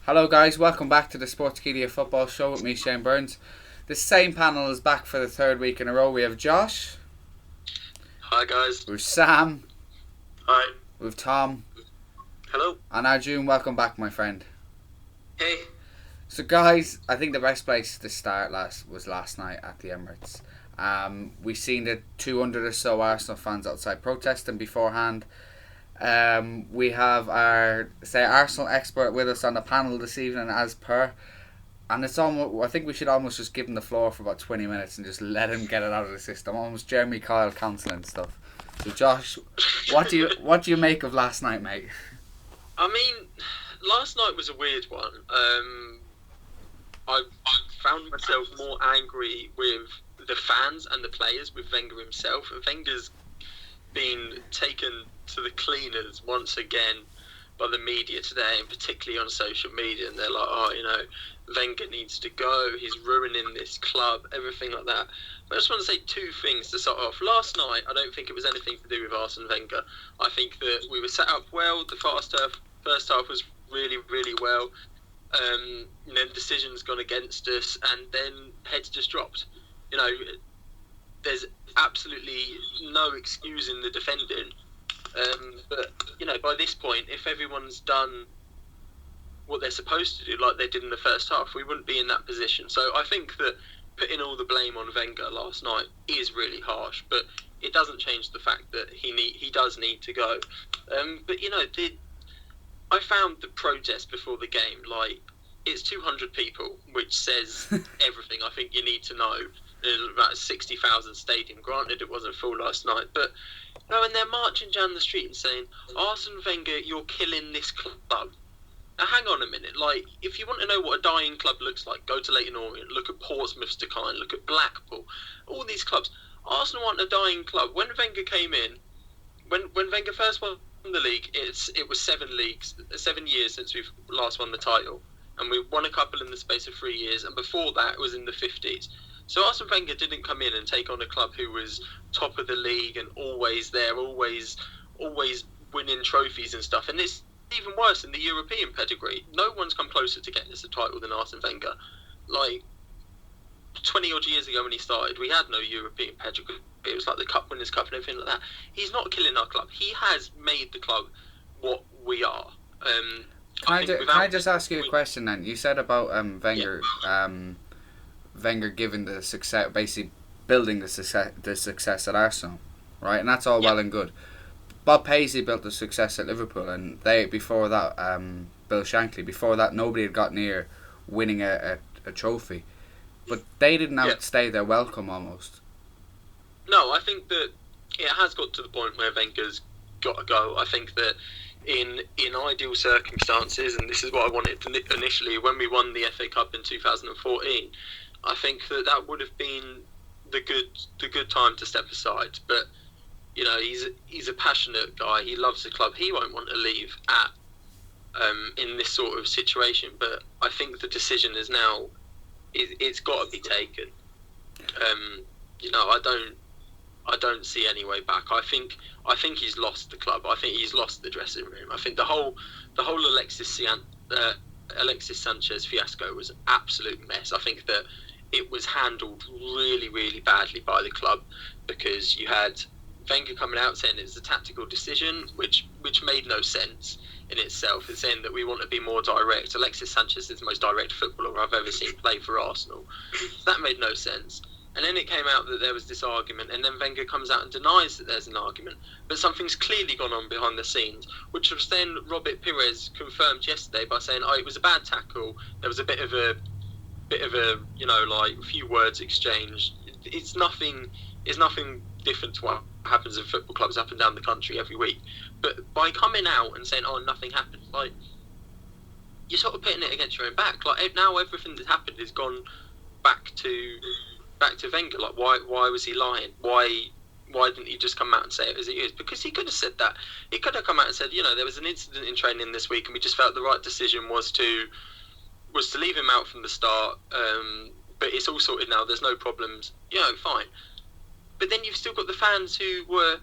Hello guys, welcome back to the Sportskeeda football show with me, Shane Burns. The same panel is back for the third week in a row. We have Josh. Hi guys. We have Sam. Hi. We have Tom. Hello. And Arjun, welcome back my friend. Hey. So guys, I think the best place to start was last night at the Emirates. We seen the 200 or so Arsenal fans outside protesting beforehand. We have our Arsenal expert with us on the panel this evening as per, and it's almost, I think we should almost just give him the floor for about 20 minutes and just let him get it out of the system, almost Jeremy Kyle counselling stuff. So Josh, what do you make of last night, mate? I mean, last night was a weird one. I found myself more angry with the fans and the players, with Wenger himself. Wenger's been taken to the cleaners once again by the media today, and particularly on social media, and they're like, Wenger needs to go, he's ruining this club, everything like that. But I just want to say two things to start off. Last night, I don't think it was anything to do with Arsene Wenger. I think that we were set up well. The first half was really, really well. Then decisions gone against us, and then heads just dropped. There's absolutely no excusing the defending. But by this point, if everyone's done what they're supposed to do, like they did in the first half, we wouldn't be in that position. So I think that putting all the blame on Wenger last night is really harsh, but it doesn't change the fact that he does need to go. But I found the protest before the game, like, it's 200 people, which says everything I think you need to know. About a 60,000 stadium. Granted, it wasn't full last night, but and they're marching down the street and saying, "Arsene Wenger, you're killing this club." Now, hang on a minute. Like, if you want to know what a dying club looks like, go to Leyton Orient. Look at Portsmouth's decline. Look at Blackpool. All these clubs. Arsenal aren't a dying club. When Wenger came in, when Wenger first won the league, it was 7 years since we've last won the title, and we won a couple in the space of 3 years, and before that, it was in the 50s. So Arsene Wenger didn't come in and take on a club who was top of the league and always there, always winning trophies and stuff. And it's even worse in the European pedigree. No one's come closer to getting us a title than Arsene Wenger. Like, 20 odd years ago when he started, we had no European pedigree. It was like the Cup Winners' Cup and everything like that. He's not killing our club. He has made the club what we are. Can I just ask you a question then? You said about Wenger. Yeah. Wenger giving the success, basically building the success at Arsenal, right? And that's all well and good. Bob Paisley built the success at Liverpool, and before that, Bill Shankly. Before that, nobody had got near winning a trophy, but they didn't outstay their welcome almost. No, I think that it has got to the point where Wenger's got to go. I think that in ideal circumstances, and this is what I wanted initially when we won the FA Cup in 2014. I think that would have been the good time to step aside. But he's a passionate guy. He loves the club. He won't want to leave in this sort of situation. But I think the decision is now it's got to be taken. I don't see any way back. I think he's lost the club. I think he's lost the dressing room. I think the whole Alexis Sanchez fiasco was an absolute mess. I think that it was handled really, really badly by the club, because you had Wenger coming out saying it was a tactical decision, which made no sense in itself. It's saying that we want to be more direct. Alexis Sanchez is the most direct footballer I've ever seen play for Arsenal. So that made no sense. And then it came out that there was this argument, and then Wenger comes out and denies that there's an argument. But something's clearly gone on behind the scenes, which was then Robert Pires confirmed yesterday by saying, it was a bad tackle. There was a bit of a few words exchanged. It's nothing different to what happens in football clubs up and down the country every week. But by coming out and saying, nothing happened, like, you're sort of putting it against your own back. Like, now everything that happened has gone back to Wenger. Like, why was he lying? Why didn't he just come out and say it as it is? Because he could have said that. He could have come out and said, there was an incident in training this week, and we just felt the right decision was to leave him out from the start. But it's all sorted now. There's no problems. Fine. But then you've still got the fans who were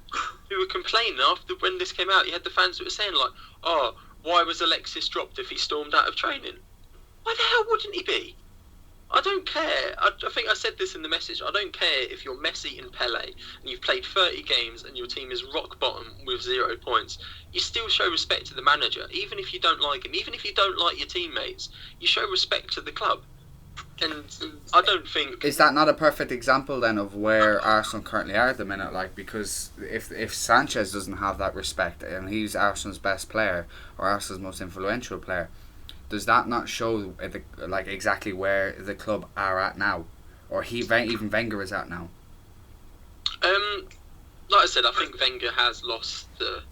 complaining after when this came out. You had the fans who were saying, like, why was Alexis dropped if he stormed out of training? Why the hell wouldn't he be? I don't care. I think I said this in the message. I don't care if you're Messi and Pele and you've played 30 games and your team is rock bottom with 0 points. You still show respect to the manager, even if you don't like him, even if you don't like your teammates. You show respect to the club. And I don't think... Is that not a perfect example then of where Arsenal currently are at the minute? Like, because if Sanchez doesn't have that respect and he's Arsenal's best player or Arsenal's most influential player, does that not show like exactly where the club are at now, or even Wenger is at now? Like I said, I think Wenger has lost the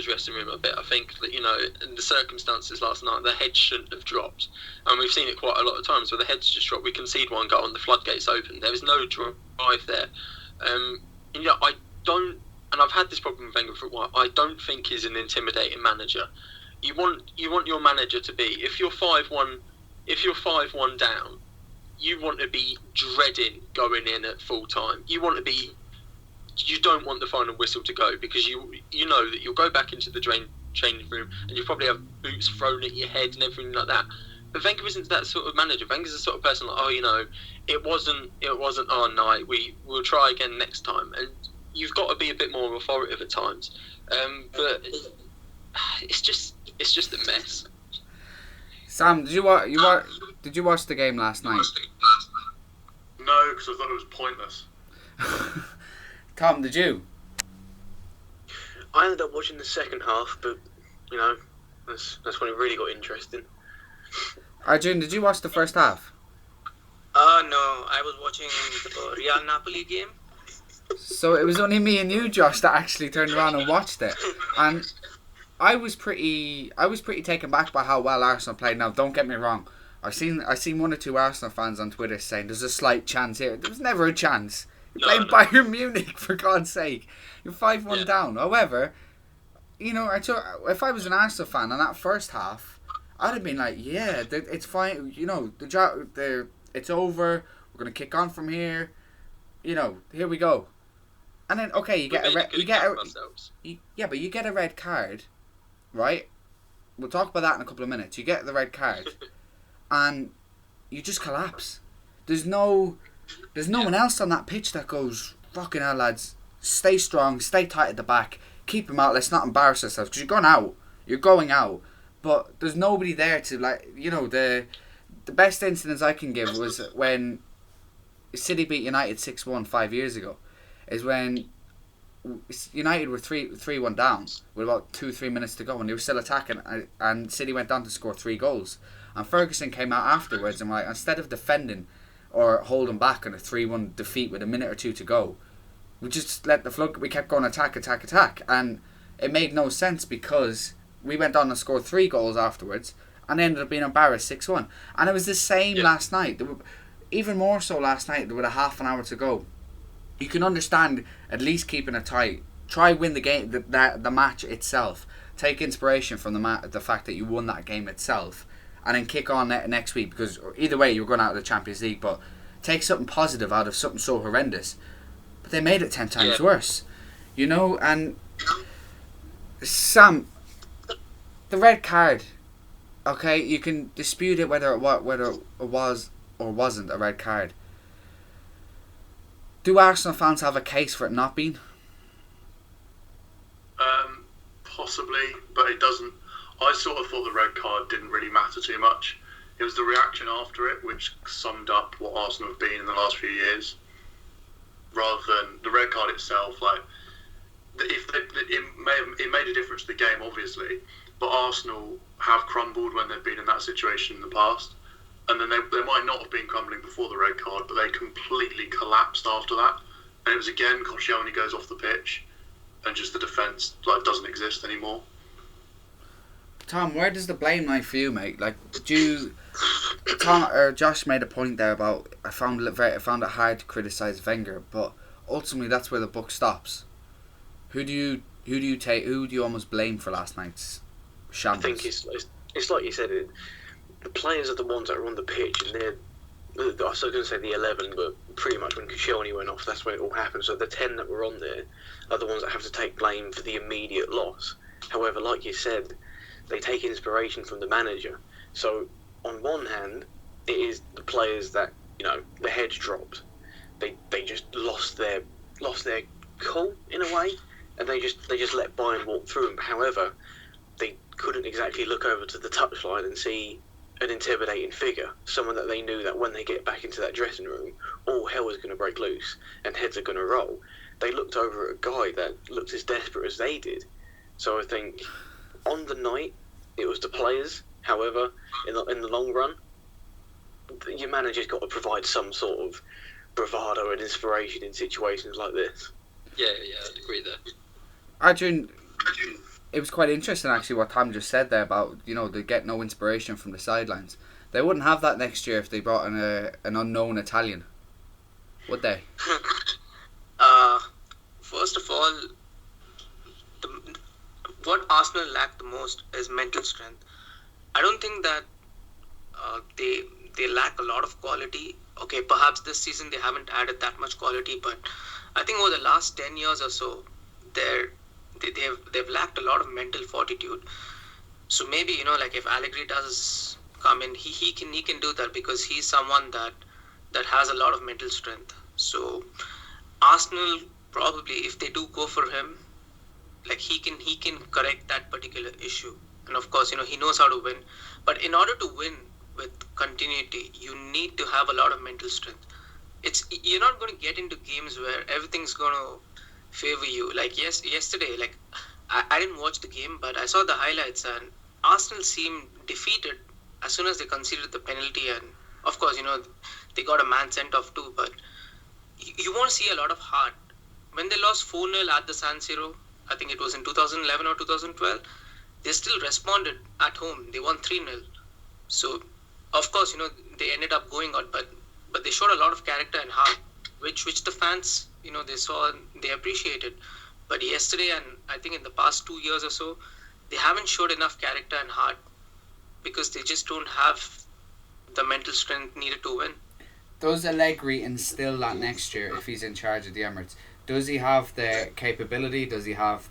dressing room a bit. I think that, you know, in the circumstances last night, the head shouldn't have dropped, and we've seen it quite a lot of times where the heads just drop. We concede one goal and the floodgates open. There was no drive there. You know, I don't, and I've had this problem with Wenger for a while. I don't think he's an intimidating manager. You want your manager to be, if you're 5-1 down, you want to be dreading going in at full time. You don't want the final whistle to go, because you know that you'll go back into the training room and you'll probably have boots thrown at your head and everything like that. But Wenger isn't that sort of manager. Wenger's the sort of person like, oh, you know, it wasn't our night. We'll try again next time. And you've got to be a bit more authoritative at times. But it's just a mess. Sam, did you watch the game last night? No, because I thought it was pointless. Tom, did you? I ended up watching the second half, but you know, that's when it really got interesting. Arjun, did you watch the first half? No, I was watching the Real Napoli game. So it was only me and you, Josh, that actually turned around and watched it, and I was pretty taken back by how well Arsenal played. Now, don't get me wrong. I seen one or two Arsenal fans on Twitter saying there's a slight chance here. There was never a chance. You're playing Bayern Munich, for God's sake. You're 5-1 down. However, you know, if I was an Arsenal fan in that first half, I'd have been like, yeah, it's fine. You know, it's over. We're gonna kick on from here. You know, here we go. And then, okay, you get a red card, right? We'll talk about that in a couple of minutes. You get the red card, and you just collapse. There's no one else on that pitch that goes, fucking hell, lads, stay strong, stay tight at the back, keep them out, let's not embarrass ourselves, because you're going out, but there's nobody there to, like, you know, the best incidents I can give was when City beat United 6-1 5 years ago, is when United were 3-1 down with about 2-3 minutes to go, and they were still attacking, and City went on to score 3 goals, and Ferguson came out afterwards and, like, instead of defending or holding back on a 3-1 defeat with a minute or two to go, we just let we kept going attack, and it made no sense, because we went on and scored 3 goals afterwards and ended up being embarrassed 6-1. And it was the same last night. Even more so last night, with a half an hour to go. You can understand at least keeping it tight. Try win the game, the match itself. Take inspiration from the fact that you won that game itself, and then kick on next week, because either way you're going out of the Champions League. But take something positive out of something so horrendous. But they made it 10 times worse, you know. And Sam, the red card, okay, you can dispute it whether it was or wasn't a red card. Do Arsenal fans have a case for it not being? Possibly, but it doesn't. I sort of thought the red card didn't really matter too much. It was the reaction after it which summed up what Arsenal have been in the last few years, rather than the red card itself. Like, it made a difference to the game, obviously, but Arsenal have crumbled when they've been in that situation in the past, and then they might not have been crumbling before the red card, but they completely collapsed after that. And it was again, Koscielny goes off the pitch, and just the defence doesn't exist anymore. Tom, where does the blame lie for you, mate? Like, Josh made a point there about I found it hard to criticise Wenger, but ultimately that's where the buck stops. Who do you almost blame for last night's shambles? I think it's like you said. The players are the ones that are on the pitch, and I was going to say the 11, but pretty much when Koscielny went off, that's when it all happened. So the 10 that were on there are the ones that have to take blame for the immediate loss. However, like you said, they take inspiration from the manager. So on one hand, it is the players that, the heads dropped. They just lost their cool in a way, and they just let Bayern walk through them. However, they couldn't exactly look over to the touchline and see an intimidating figure, someone that they knew that when they get back into that dressing room, all hell is going to break loose and heads are going to roll. They looked over at a guy that looked as desperate as they did. So I think on the night, it was the players. However, in the long run, your manager's got to provide some sort of bravado and inspiration in situations like this. Yeah, I'd agree there. Arjun, it was quite interesting actually what Tom just said there about, they get no inspiration from the sidelines. They wouldn't have that next year if they brought in an unknown Italian, would they? First of all, what Arsenal lack the most is mental strength. I don't think that they lack a lot of quality. Okay, perhaps this season they haven't added that much quality, but I think over the last 10 years or so, they've lacked a lot of mental fortitude. So maybe, like if Allegri does come in, he can do that because he's someone that has a lot of mental strength. So Arsenal probably, if they do go for him, like he can correct that particular issue. And of course, he knows how to win. But in order to win with continuity, you need to have a lot of mental strength. You're not going to get into games where everything's going to favor you. Like yesterday, like I didn't watch the game, but I saw the highlights, and Arsenal seemed defeated as soon as they conceded the penalty. And of course, they got a man sent off too. But you won't see a lot of heart. When they lost 4-0 at the San Siro, I think it was in 2011 or 2012, they still responded at home. They won 3-0. So, of course, they ended up going out, but they showed a lot of character and heart, which the fans, they saw and they appreciated. But yesterday, and I think in the past 2 years or so, they haven't showed enough character and heart because they just don't have the mental strength needed to win. Does Allegri instill that next year if he's in charge of the Emirates? Does he have the capability? Does he have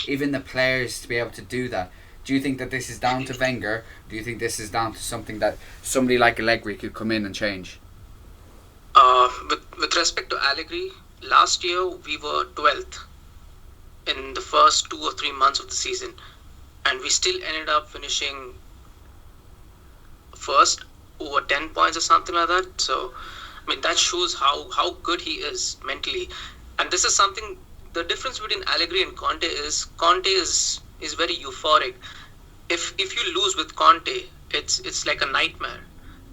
even the players to be able to do that? Do you think that this is down to Wenger? Do you think this is down to something that somebody like Allegri could come in and change? With respect to Allegri, last year we were 12th in the first 2 or 3 months of the season, and we still ended up finishing first over 10 points or something like that. So, that shows how good he is mentally. And this is something, the difference between Allegri and Conte is very euphoric. If you lose with Conte, it's like a nightmare.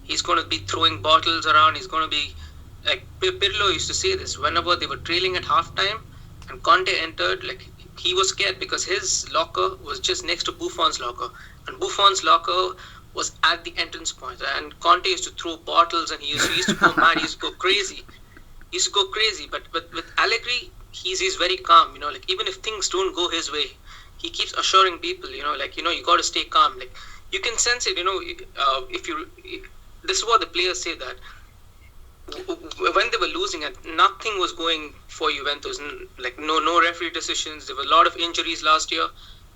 He's going to be throwing bottles around. He's going to be like Pirlo used to say this. Whenever they were trailing at halftime and Conte entered, like he was scared because his locker was just next to Buffon's locker, and Buffon's locker was at the entrance point. And Conte used to throw bottles, and he used to go mad. He used to go crazy. But with Allegri, he's very calm. Like even if things don't go his way, he keeps assuring people. You got to stay calm. Like you can sense it. This is what the players say, that when they were losing and nothing was going for Juventus, like no referee decisions. There were a lot of injuries last year,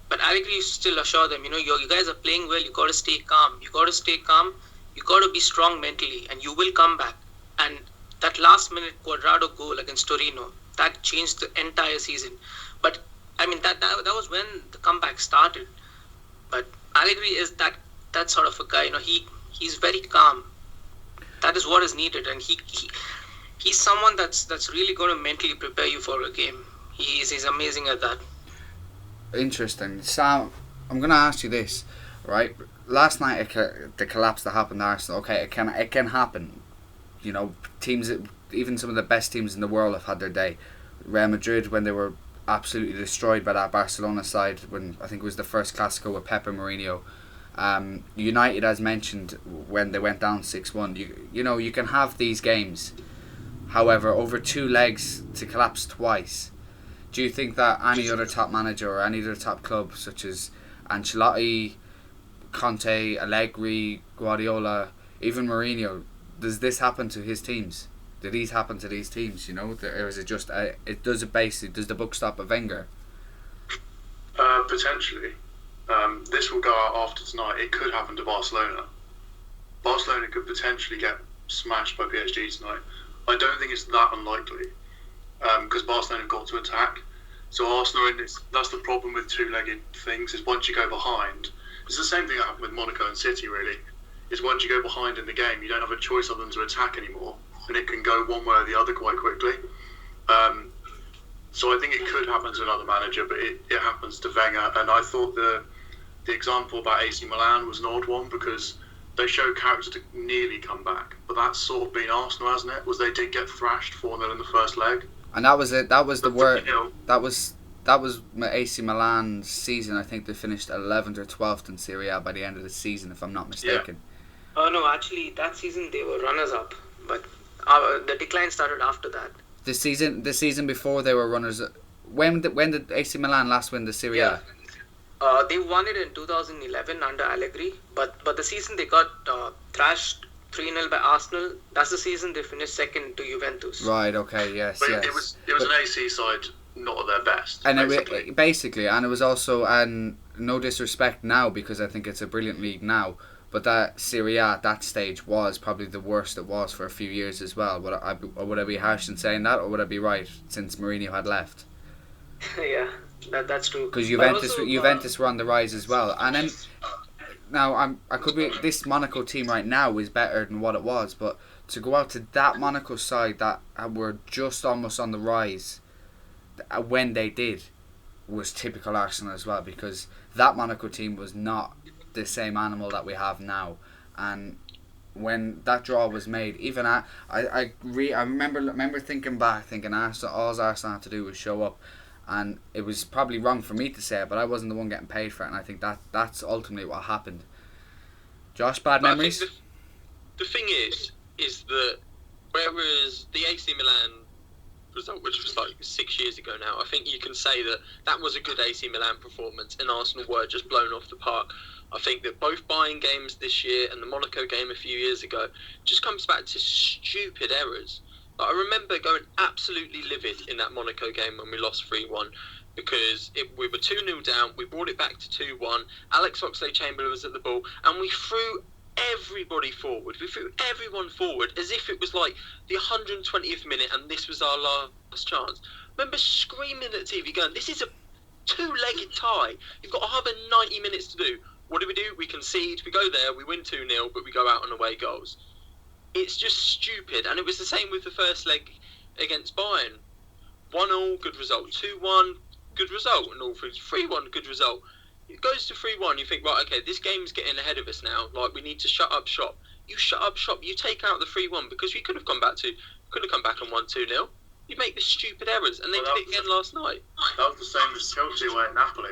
but Allegri used to still assure them, you guys are playing well. You got to stay calm. You got to be strong mentally, and you will come back. And that last-minute Cuadrado goal against Torino, that changed the entire season. But that was when the comeback started. But Allegri is that sort of a guy. He's very calm. That is what is needed, and he's someone that's really going to mentally prepare you for a game. He's amazing at that. Interesting, Sam. I'm going to ask you this, right? Last night, the collapse that happened to Arsenal. Okay, it can happen. Teams, even some of the best teams in the world have had their day. Real Madrid, when they were absolutely destroyed by that Barcelona side, when I think it was the first Clasico with Pep and Mourinho. United, as mentioned, when they went down 6-1. You can have these games. However, over 2 legs to collapse twice. Do you think that any other top manager or any other top club, such as Ancelotti, Conte, Allegri, Guardiola, even Mourinho, does this happen to his teams? Do these happen to these teams? Or is it just does the book stop at Wenger? Potentially. This will go out after tonight. It could happen to Barcelona. Barcelona could potentially get smashed by PSG tonight. I don't think it's that unlikely because Barcelona have got to attack. So Arsenal, that's the problem with two-legged things, is once you go behind, it's the same thing that happened with Monaco and City, really, is once you go behind in the game, you don't have a choice other than to attack anymore, and it can go one way or the other quite quickly. So I think it could happen to another manager, but it happens to Wenger, and I thought the example about AC Milan was an odd one because they showed character to nearly come back, but that's sort of been Arsenal, hasn't it? Was they did get thrashed 4-0 in the first leg. And that was it. That was the word. You know, That was AC Milan's season. I think they finished 11th or 12th in Serie A by the end of the season, if I'm not mistaken. Oh no, actually that season they were runners-up, but the decline started after that. The season before they were runners. When did AC Milan last win the Serie A? They won it in 2011 under Allegri, but the season they got thrashed 3-0 by Arsenal. That's the season they finished second to Juventus. Right. Okay. Yes. but yes. it was an AC side not at their best. And basically. and it was also, and no disrespect now because I think it's a brilliant league now, but that Serie A at that stage was probably the worst it was for a few years as well. Would I be harsh in saying that, or would I be right since Mourinho had left? Yeah, that's true. Because Juventus were on the rise as well, and then now I could be, this Monaco team right now is better than what it was, but to go out to that Monaco side that were just almost on the rise when they did was typical Arsenal as well, because that Monaco team was not the same animal that we have now, and when that draw was made, even I remember thinking Arsenal, all Arsenal had to do was show up, and it was probably wrong for me to say it, but I wasn't the one getting paid for it, and I think that's ultimately what happened. Josh, bad memories? I think the thing is that whereas the AC Milan result, which was like 6 years ago now, I think you can say that was a good AC Milan performance, and Arsenal were just blown off the park. I think that both Bayern games this year and the Monaco game a few years ago just comes back to stupid errors. Like, I remember going absolutely livid in that Monaco game when we lost 3-1 because we were 2-0 down, we brought it back to 2-1, Alex Oxlade-Chamberlain was at the ball, and we threw everybody forward. We threw everyone forward as if it was like the 120th minute and this was our last chance. I remember screaming at the TV going, this is a two-legged tie. You've got 190 minutes to do. What do? We concede, we go there, we win 2-0, but we go out on away goals. It's just stupid. And it was the same with the first leg against Bayern. 1-0, good result. 2-1, good result. And all 3-1, good result. It goes to 3-1, you think, right, okay, this game's getting ahead of us now. Like, we need to shut up shop. You shut up shop. You take out the 3-1 because we could have come back and won 2-0. You make the stupid errors, and they did it again last night. That was the same as Chelsea away at Napoli.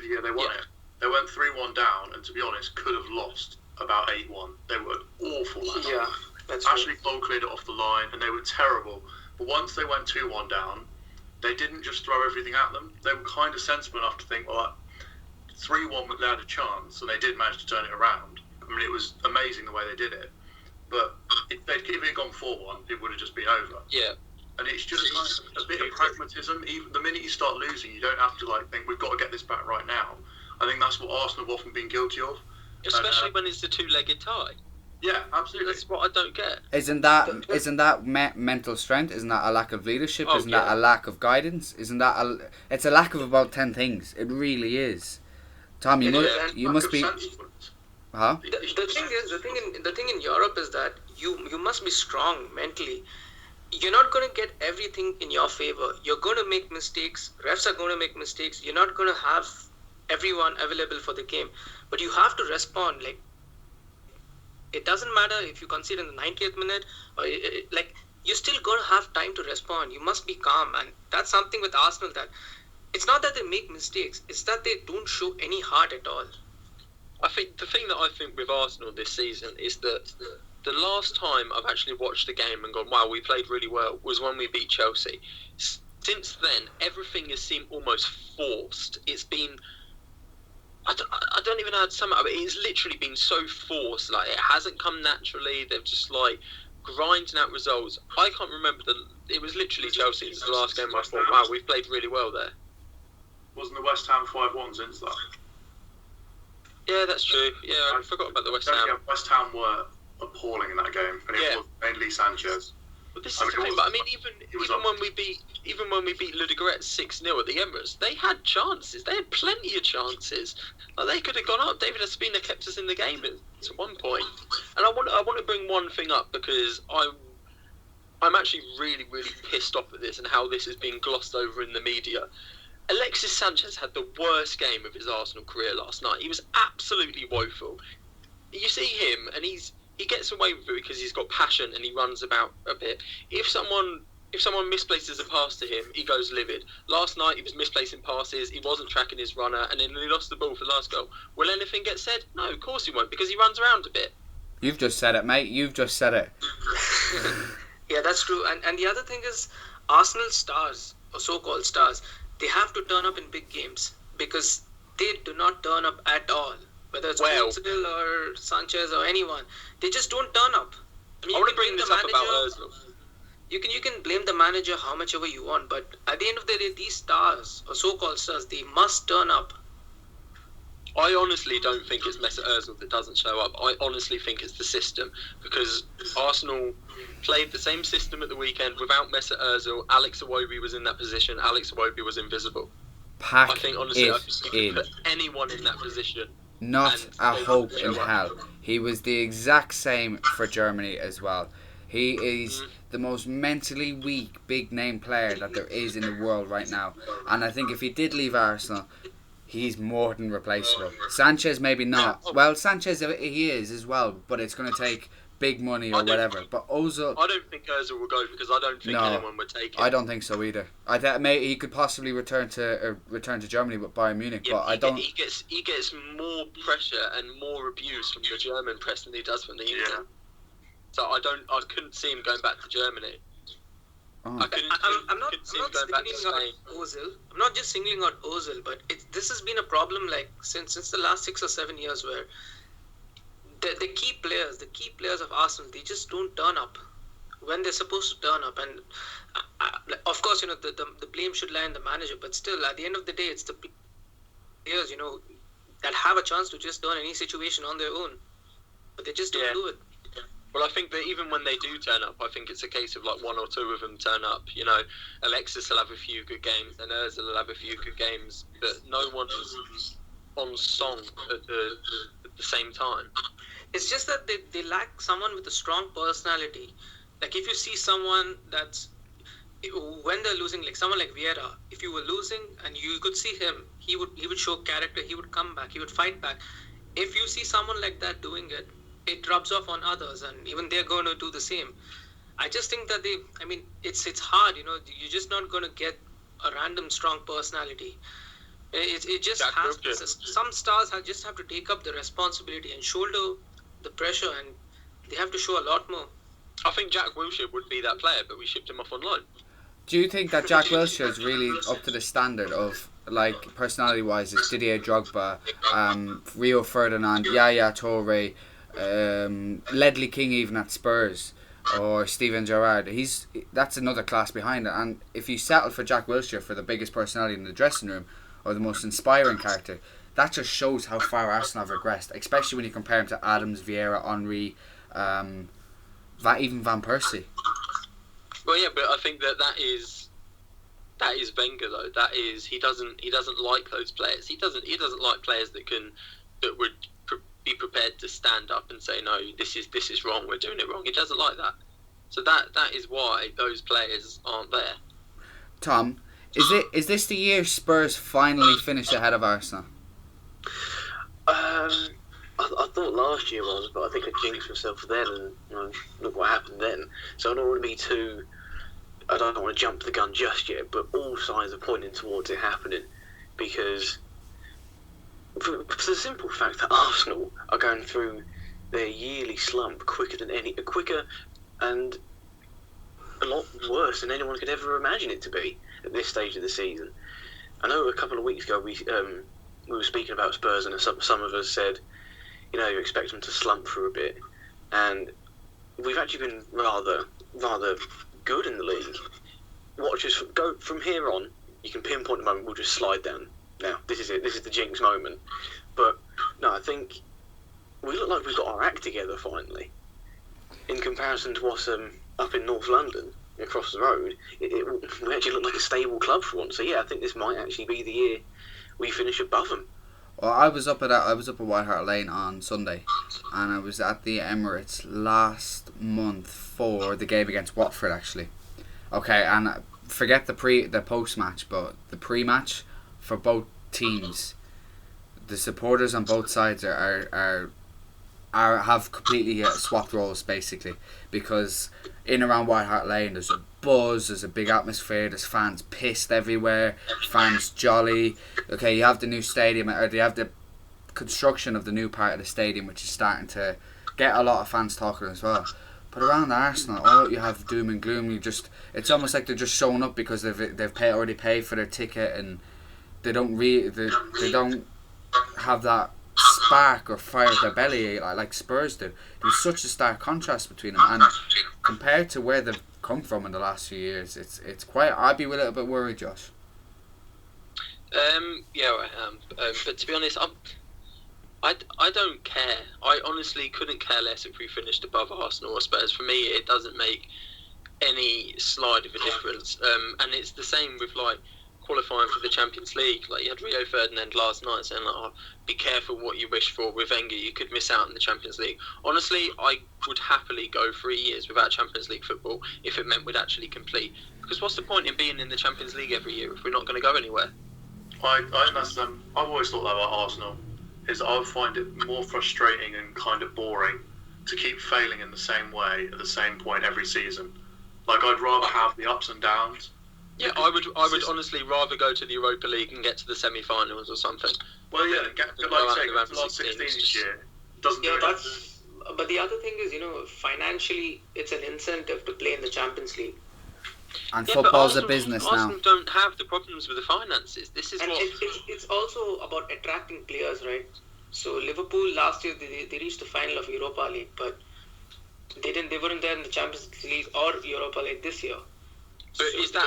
Yeah, they won it. They went 3-1 down, and to be honest, could have lost about 8-1. They were awful. Yeah, that's Ashley Cole cleared it off the line, and they were terrible. But once they went 2-1 down, they didn't just throw everything at them. They were kind of sensible enough to think, well, 3-1 they had a chance, and they did manage to turn it around. I mean, it was amazing the way they did it. But if it had gone 4-1, it would have just been over. Yeah. And it's just kind of a bit of pragmatism. Even the minute you start losing, you don't have to think we've got to get this back right now. I think that's what Arsenal have often been guilty of. Especially when it's the two-legged tie. Yeah, absolutely. That's what I don't get. Isn't that mental strength? Isn't that a lack of leadership? Isn't that a lack of guidance? Isn't that it's a lack of about 10 things. It really is. Tom, you must be. Huh? The thing in Europe is that you must be strong mentally. You're not going to get everything in your favor. You're going to make mistakes. Refs are going to make mistakes. You're not going to have everyone available for the game. But you have to respond. Like, it doesn't matter if you concede in the 90th minute. Or you're still going to have time to respond. You must be calm. And that's something with Arsenal that it's not that they make mistakes. It's that they don't show any heart at all. I think the thing that I think with Arsenal this season is that the last time I've actually watched a game and gone, wow, we played really well, was when we beat Chelsea. Since then, everything has seemed almost forced. It's been, I don't even know how to sum it up. It's literally been so forced. Like, it hasn't come naturally. They've just grinding out results. I can't remember it was literally Chelsea. It was the last game I thought, wow, we've played really well there. Wasn't the West Ham 5-1 since that? Yeah, that's true. Yeah, I forgot about the West Ham. West Ham were appalling in that game, and it Yeah. was mainly Sanchez. But this I is mean, the it thing. was- But I mean, it was even when we beat Ludogorets 6-0 at the Emirates, they had chances. They had plenty of chances. Like, they could have gone up. David Ospina kept us in the game at one point. And I want to bring one thing up because I'm actually really, really pissed off at this and how this is being glossed over in the media. Alexis Sanchez had the worst game of his Arsenal career last night. He was absolutely woeful. You see him, and he gets away with it because he's got passion and he runs about a bit. If someone misplaces a pass to him, he goes livid. Last night he was misplacing passes, he wasn't tracking his runner, and then he lost the ball for the last goal. Will anything get said? No, of course he won't, because he runs around a bit. You've just said it, mate. You've just said it. Yeah, that's true. And the other thing is, Arsenal stars, or so-called stars, they have to turn up in big games because they do not turn up at all. Whether it's Ozil or Sanchez or anyone, they just don't turn up. I want to bring this up about Ozil. You can blame the manager how much ever you want, but at the end of the day, these stars or so-called stars, they must turn up. I honestly don't think it's Mesut Ozil that doesn't show up. I honestly think it's the system, because Arsenal played the same system at the weekend without Mesut Ozil. Alex Iwobi was in that position. Alex Iwobi was invisible. Pack I think honestly, it I think you in. could put anyone in that position. Not and a they hope wouldn't in show up. hell. He was the exact same for Germany as well. He is the most mentally weak, big name player that there is in the world right now. And I think if he did leave Arsenal, he's more than replaceable. Sanchez maybe not. Well, Sanchez he is as well, but it's going to take big money or whatever. But Ozil, I don't think Ozil will go because I don't think No, anyone would take him. I don't think so either. I think he could possibly return to Germany with Bayern Munich, Yeah, but I don't. He gets more pressure and more abuse from the German press than he does from the England. Yeah. So I couldn't see him going back to Germany. Oh. I'm not couldn't see him going back to singling out Ozil. I'm not just singling out Ozil, but this has been a problem like since the last 6 or 7 years, where the key players of Arsenal, they just don't turn up when they're supposed to turn up. And of course, the blame should lie on the manager, but still, at the end of the day, it's the players, that have a chance to just turn any situation on their own, but they just don't do it. Well, I think that even when they do turn up, I think it's a case of like one or two of them turn up. Alexis will have a few good games, and Ozil will have a few good games, but no one's on song at the same time. It's just that they lack someone with a strong personality. Like, if you see someone when they're losing, like someone like Vieira, if you were losing and you could see him, he would show character, he would come back, he would fight back. If you see someone like that doing it, it rubs off on others, and even they're going to do the same. I just think that it's hard, you're just not going to get a random strong personality. It just some stars just have to take up the responsibility and shoulder the pressure, and they have to show a lot more. I think Jack Wilshere would be that player, but we shipped him off on loan. Do you think that Jack Wilshere is really up to the standard of, like, personality-wise, it's Didier Drogba, Rio Ferdinand, Yaya Toure, Ledley King even at Spurs, or Steven Gerrard? That's another class behind it. And if you settle for Jack Wilshere for the biggest personality in the dressing room, or the most inspiring character, that just shows how far Arsenal have regressed, especially when you compare him to Adams, Vieira, Henry, even Van Persie. Well, yeah, but I think that is Wenger though. That is he doesn't like those players. He doesn't like players that would be prepared to stand up and say, no, this is wrong. We're doing it wrong. He doesn't like that. So that is why those players aren't there. Tom, is this the year Spurs finally finished ahead of Arsenal? I thought last year was, but I think I jinxed myself then, and look what happened then. So I don't want to jump the gun just yet, but all signs are pointing towards it happening, because for the simple fact that Arsenal are going through their yearly slump quicker and a lot worse than anyone could ever imagine it to be at this stage of the season. I know a couple of weeks ago we were speaking about Spurs, and some of us said, you expect them to slump for a bit, and we've actually been rather good in the league. Watch us go from here on. You can pinpoint the moment we'll just slide down. Now this is it. This is the jinx moment. But no, I think we look like we've got our act together finally. in comparison to what's up in North London, across the road, we actually look like a stable club for once. So yeah, I think this might actually be the year we finish above them. Well, I was up at White Hart Lane on Sunday, and I was at the Emirates last month for the game against Watford actually. Okay, and forget the post match, but the pre match for both teams, the supporters on both sides are have completely swapped roles basically, because in around White Hart Lane there's a buzz, there's a big atmosphere, there's fans pissed everywhere, fans jolly. Okay, you have the new stadium, or they have the construction of the new part of the stadium, which is starting to get a lot of fans talking as well. But around Arsenal, you have doom and gloom. It's almost like they're just showing up because they've already paid for their ticket, and they don't they don't have that spark or fire of their belly like Spurs do. There's such a stark contrast between them, and compared to where they've come from in the last few years, it's quite. I'd be a little bit worried, Josh. Yeah, I am. But to be honest, I don't care. I honestly couldn't care less if we finished above Arsenal or Spurs. For me, it doesn't make any slide of a difference. And it's the same with like qualifying for the Champions League. Like, you had Rio Ferdinand last night saying, like, oh, be careful what you wish for with Wenger. You could miss out on the Champions League. Honestly, I would happily go 3 years without Champions League football if it meant we'd actually complete. Because what's the point in being in the Champions League every year if we're not going to go anywhere? I think that's I've always thought that about Arsenal. Is I would find it more frustrating and kind of boring to keep failing in the same way at the same point every season. Like, I'd rather have the ups and downs. Yeah, I would honestly rather go to the Europa League and get to the semi-finals or something. Well, yeah, like I say, get to the last 16 each year. Doesn't do it. But the other thing is, financially, it's an incentive to play in the Champions League. And football's a business now. Arsenal don't have the problems with the finances. This is it's also about attracting players, right? So Liverpool last year they reached the final of Europa League, but they weren't there in the Champions League or Europa League this year. But so is that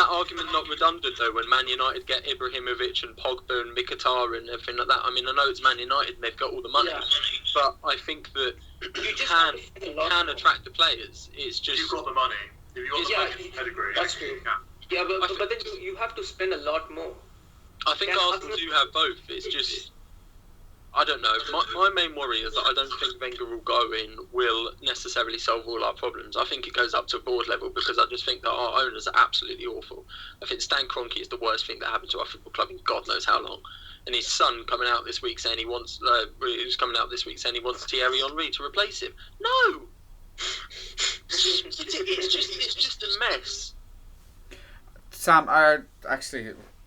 argument not redundant though? When Man United get Ibrahimovic and Pogba and Mkhitaryan and everything like that. I mean, I know it's Man United and they've got all the money, but I think that you can attract the players. It's just you've got the money. If you've got the pedigree, that's true. Yeah, but then you have to spend a lot more. I think Arsenal do have both. It's just, I don't know. My main worry is that I don't think Wenger will go in will necessarily solve all our problems. I think it goes up to board level because I just think that our owners are absolutely awful. I think Stan Kroenke is the worst thing that happened to our football club in God knows how long. And his son coming out this week saying he wants Thierry Henry to replace him. No, it's just a mess. Sam,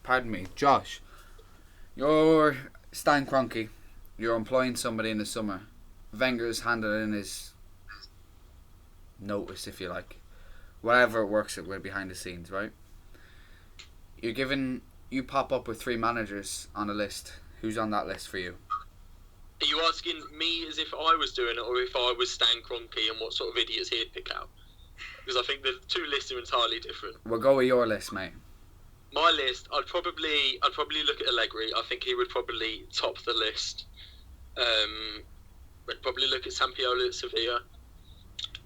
pardon me, Josh, you're Stan Kroenke. You're employing somebody in the summer. Wenger's handed in his notice, if you like. Whatever it works it with behind the scenes, right? You pop up with 3 managers on a list. Who's on that list for you? Are you asking me as if I was doing it, or if I was Stan Kroenke and what sort of idiots he'd pick out? Because I think the two lists are entirely different. We'll go with your list, mate. My list, I'd probably look at Allegri. I think he would probably top the list. I'd probably look at Sampaoli at Sevilla,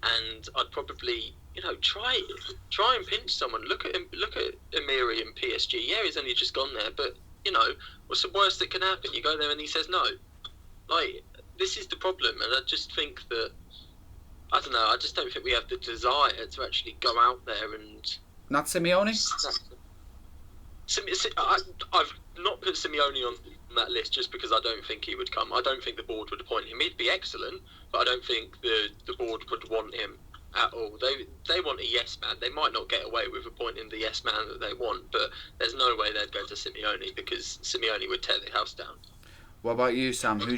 and I'd probably try and pinch someone. Look at Emery and PSG. Yeah, he's only just gone there, but what's the worst that can happen? You go there and he says no. Like, this is the problem, and I just think that I don't know. I just don't think we have the desire to actually go out there and. Not Simeone? I've not put Simeone on that list just because I don't think he would come. I don't think the board would appoint him. He'd be excellent, but I don't think the board would want him at all. They want a yes man. They might not get away with appointing the yes man that they want, but there's no way they'd go to Simeone because Simeone would tear the house down. What about you, Sam? Who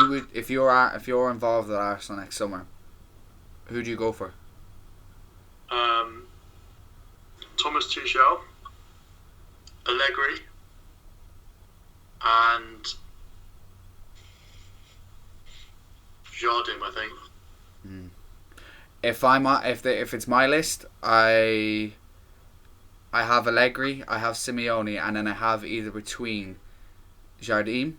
would if you're involved at Arsenal next summer? Who do you go for? Thomas Tuchel, Allegri, and Jardim, I think. If it's my list, I have Allegri, I have Simeone, and then I have either between Jardim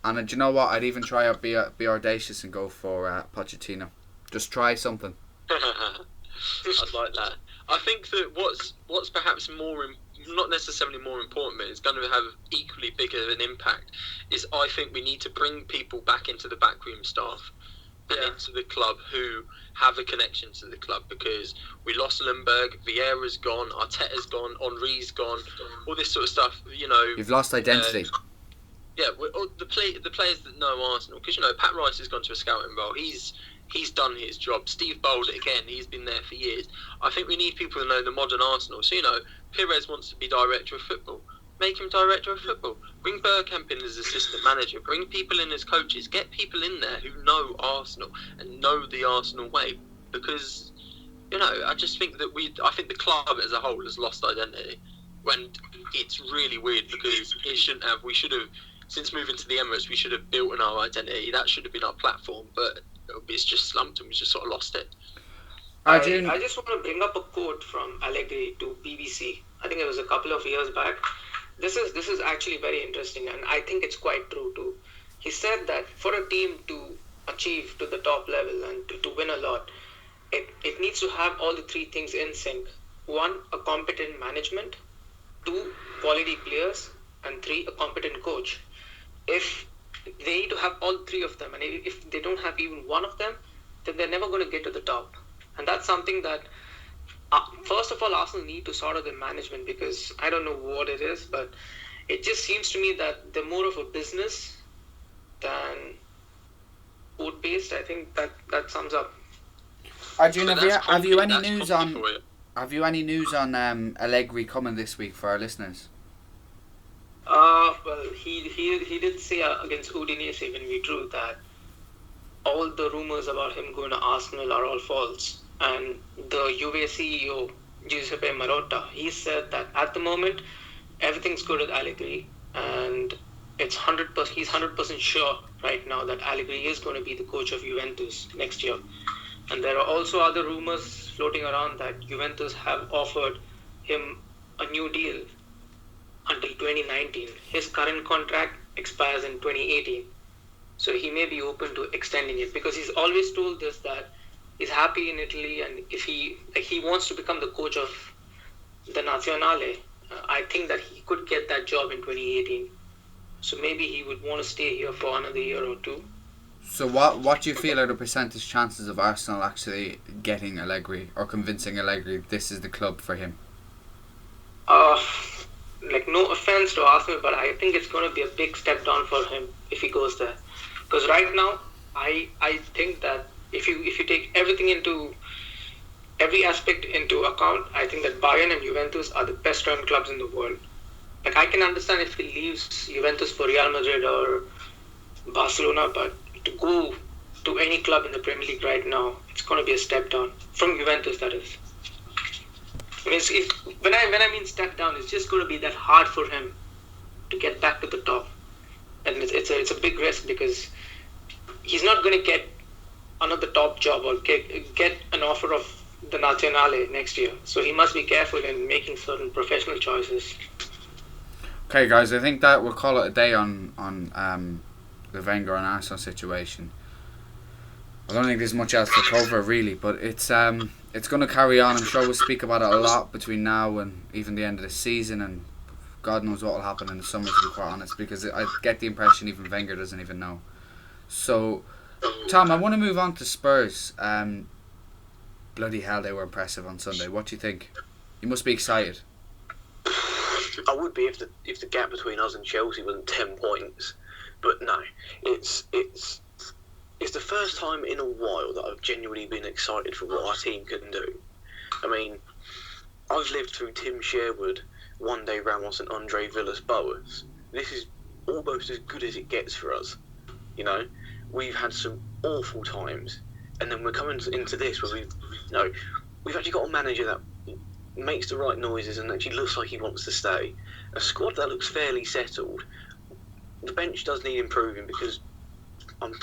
And do you know what? I'd even try out be audacious and go for Pochettino. Just try something. I'd like that. I think that what's perhaps not necessarily more important, but it's going to have equally bigger an impact, is I think we need to bring people back into the backroom staff and into the club who have a connection to the club, because we lost Lundberg, Vieira's gone, Arteta's gone, Henri's gone, all this sort of stuff. You've lost identity. The players that know Arsenal, because Pat Rice has gone to a scouting role. He's done his job. Steve Bold, again, he's been there for years. I think we need people who know the modern Arsenal. So, Pires wants to be director of football. Make him director of football. Bring Bergkamp in as assistant manager. Bring people in as coaches. Get people in there who know Arsenal and know the Arsenal way. Because, I just think that I think the club as a whole has lost identity. And it's really weird because it shouldn't have. We should have, since moving to the Emirates, we should have built on our identity. That should have been our platform. But it's just slumped and we just sort of lost it. I just want to bring up a quote from Allegri to BBC. I think it was a couple of years back. This is actually very interesting, and I think it's quite true too. He said that for a team to achieve to the top level and to win a lot, it needs to have all the three things in sync. 1, a competent management. 2, quality players. And 3, a competent coach. If they need to have all three of them, and if they don't have even one of them, then they're never going to get to the top. And that's something that, first of all, Arsenal need to sort of the management, because I don't know what it is, but it just seems to me that they're more of a business than food-based. I think that sums up. Arjun, have you any news on Allegri coming this week for our listeners? Well, he did say against Udinese when we drew that all the rumours about him going to Arsenal are all false. And the Juve CEO, Giuseppe Marotta, he said that at the moment, everything's good with Allegri, and he's 100% sure right now that Allegri is going to be the coach of Juventus next year. And there are also other rumours floating around that Juventus have offered him a new deal until 2019. His current contract expires in 2018. So he may be open to extending it, because he's always told us that he's happy in Italy, and if he wants to become the coach of the Nazionale, I think that he could get that job in 2018. So maybe he would want to stay here for another year or two. So what do you feel are the percentage chances of Arsenal actually getting Allegri or convincing Allegri this is the club for him? No offense to Arsenal, but I think it's going to be a big step down for him if he goes there. Because right now, I think that if you take every aspect into account, I think that Bayern and Juventus are the best run clubs in the world. I can understand if he leaves Juventus for Real Madrid or Barcelona, but to go to any club in the Premier League right now, it's going to be a step down from Juventus. That is. When I mean step down, it's just going to be that hard for him to get back to the top, and it's a big risk, because he's not going to get another top job or get an offer of the Nazionale next year. So he must be careful in making certain professional choices. Okay, guys, I think that we'll call it a day on the Wenger and Arsenal situation. I don't think there's much else to cover really, but it's going to carry on. I'm sure we'll speak about it a lot between now and even the end of the season, and God knows what will happen in the summer, to be quite honest, because I get the impression even Wenger doesn't even know. So, Tom, I want to move on to Spurs. Bloody hell, they were impressive on Sunday. What do you think? You must be excited. I would be if the gap between us and Chelsea wasn't 10 points, but no, it's the first time in a while that I've genuinely been excited for what our team can do. I mean, I've lived through Tim Sherwood, One-Day Ramos and Andre Villas-Boas. This is almost as good as it gets for us. We've had some awful times, and then we're coming into this where we've actually got a manager that makes the right noises and actually looks like he wants to stay. A squad that looks fairly settled. The bench does need improving, because I'm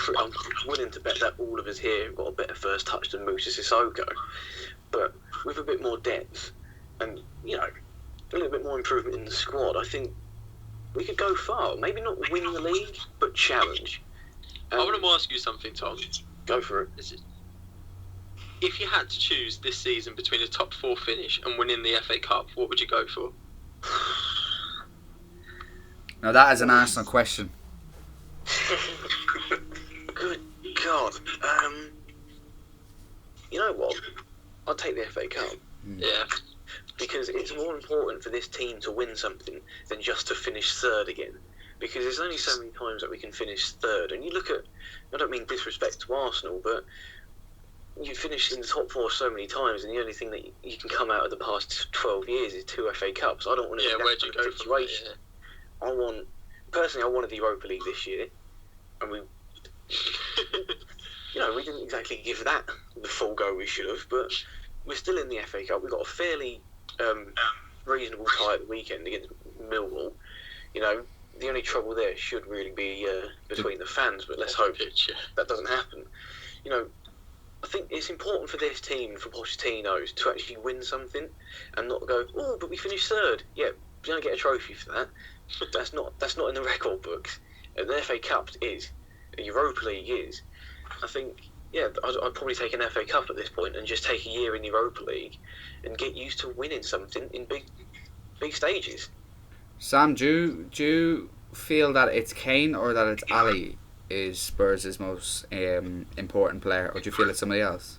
willing to bet that all of us here have got a better first touch than Moussa Sissoko. But with a bit more depth and, a little bit more improvement in the squad, I think we could go far. Maybe not win the league, but challenge. I want to ask you something, Tom. Go for it. If you had to choose this season between a top 4 finish and winning the FA Cup, what would you go for? Now that is an Arsenal question. Good God. You know what? I'll take the FA Cup. Yeah. Because it's more important for this team to win something than just to finish third again. Because there's only so many times that we can finish third. And you look at, I don't mean disrespect to Arsenal, but you finished in the top 4 so many times, and the only thing that you can come out of the past 12 years is 2 FA Cups. I don't want to be where'd you that go situation. from there? Personally, I wanted the Europa League this year, and we didn't exactly give that the full go we should have, but we're still in the FA Cup. We got a fairly reasonable tie at the weekend against Millwall. You know, the only trouble there should really be between the fans, but let's hope that doesn't happen. You know, I think it's important for this team, for Pochettino, to actually win something and not go, oh, but we finished third. Yeah, you don't get a trophy for that. That's not in the record books. And the FA Cup is, the Europa League is. I think, yeah, I'd probably take an FA Cup at this point and just take a year in the Europa League and get used to winning something in big stages. Sam, do you feel that it's Kane or that it's Ali is Spurs' most important player, or do you feel it's somebody else?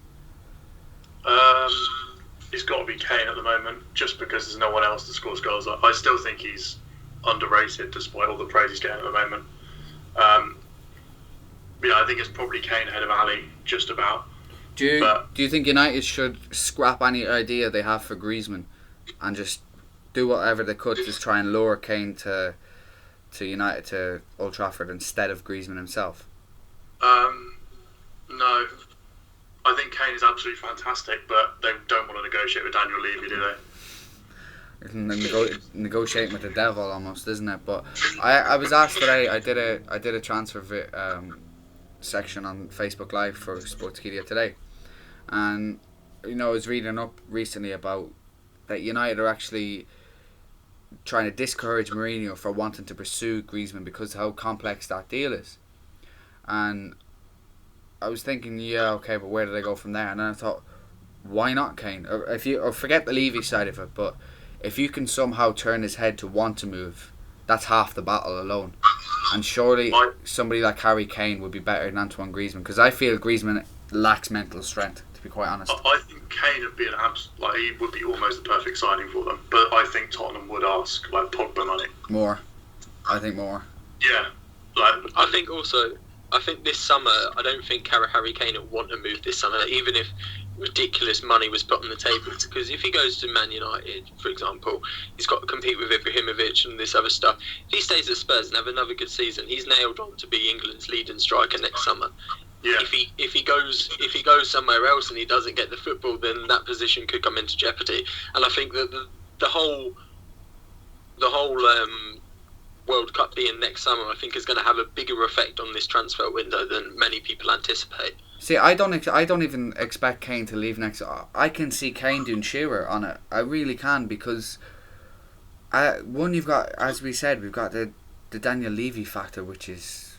It's got to be Kane at the moment, just because there's no one else that scores goals. I still think he's underrated, despite all the praise he's getting at the moment. I think it's probably Kane ahead of Ali, just about. Do you think United should scrap any idea they have for Griezmann and just do whatever they could to try and lure Kane to United, to Old Trafford, instead of Griezmann himself? No. I think Kane is absolutely fantastic, but they don't want to negotiate with Daniel Levy, do they? Negotiating with the devil almost, isn't it? But I was asked today. I did a transfer section on Facebook Live for Sportskeeda today, and I was reading up recently about that United are actually trying to discourage Mourinho for wanting to pursue Griezmann because of how complex that deal is. And I was thinking, yeah, okay, but where do they go from there? And then I thought, why not Kane? Or forget the Levy side of it, but if you can somehow turn his head to want to move, that's half the battle alone. And surely somebody like Harry Kane would be better than Antoine Griezmann, because I feel Griezmann lacks mental strength, to be quite honest. I think Kane would be he would be almost the perfect signing for them, but I think Tottenham would ask Pogba money. More. I think more. Yeah. I think this summer, I don't think Harry Kane would want to move this summer, even if ridiculous money was put on the table. Because if he goes to Man United, for example, he's got to compete with Ibrahimovic and this other stuff. If he stays at Spurs and have another good season, he's nailed on to be England's leading striker next summer. Yeah. If he goes somewhere else and he doesn't get the football, then that position could come into jeopardy. And I think that the whole World Cup being next summer, I think, is going to have a bigger effect on this transfer window than many people anticipate. See, I don't even expect Kane to leave next. I can see Kane doing Shearer on it. I really can, because you've got, as we said, we've got the Daniel Levy factor, which is,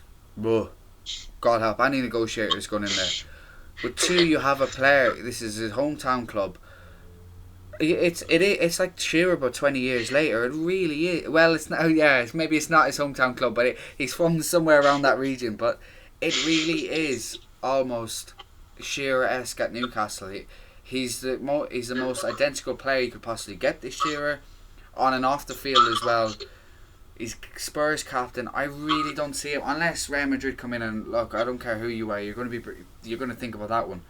God help any negotiators going in there. But two, you have a player. This is his hometown club. It's like Shearer, but 20 years later. It really is. Well, it's not. Yeah, maybe it's not his hometown club, but he's from somewhere around that region. But it really is almost Shearer-esque at Newcastle. He's the most identical player you could possibly get this Shearer, on and off the field as well. He's Spurs captain. I really don't see him unless Real Madrid come in and look. I don't care who you are. You're going to think about that one,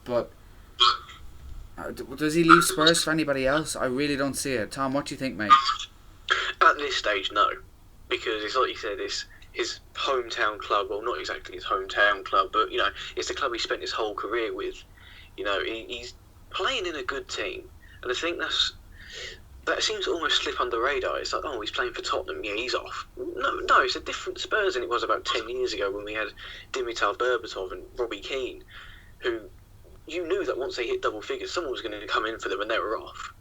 but. Does he leave Spurs for anybody else? I really don't see it. Tom, what do you think, mate? At this stage, no. Because it's like you said, it's his hometown club. Well, not exactly his hometown club, but, it's the club he spent his whole career with. He's playing in a good team. And I think that seems to almost slip under the radar. It's like, oh, he's playing for Tottenham. Yeah, he's off. No, it's a different Spurs than it was about 10 years ago when we had Dimitar Berbatov and Robbie Keane, who... You knew that once they hit double figures, someone was going to come in for them, and they were off.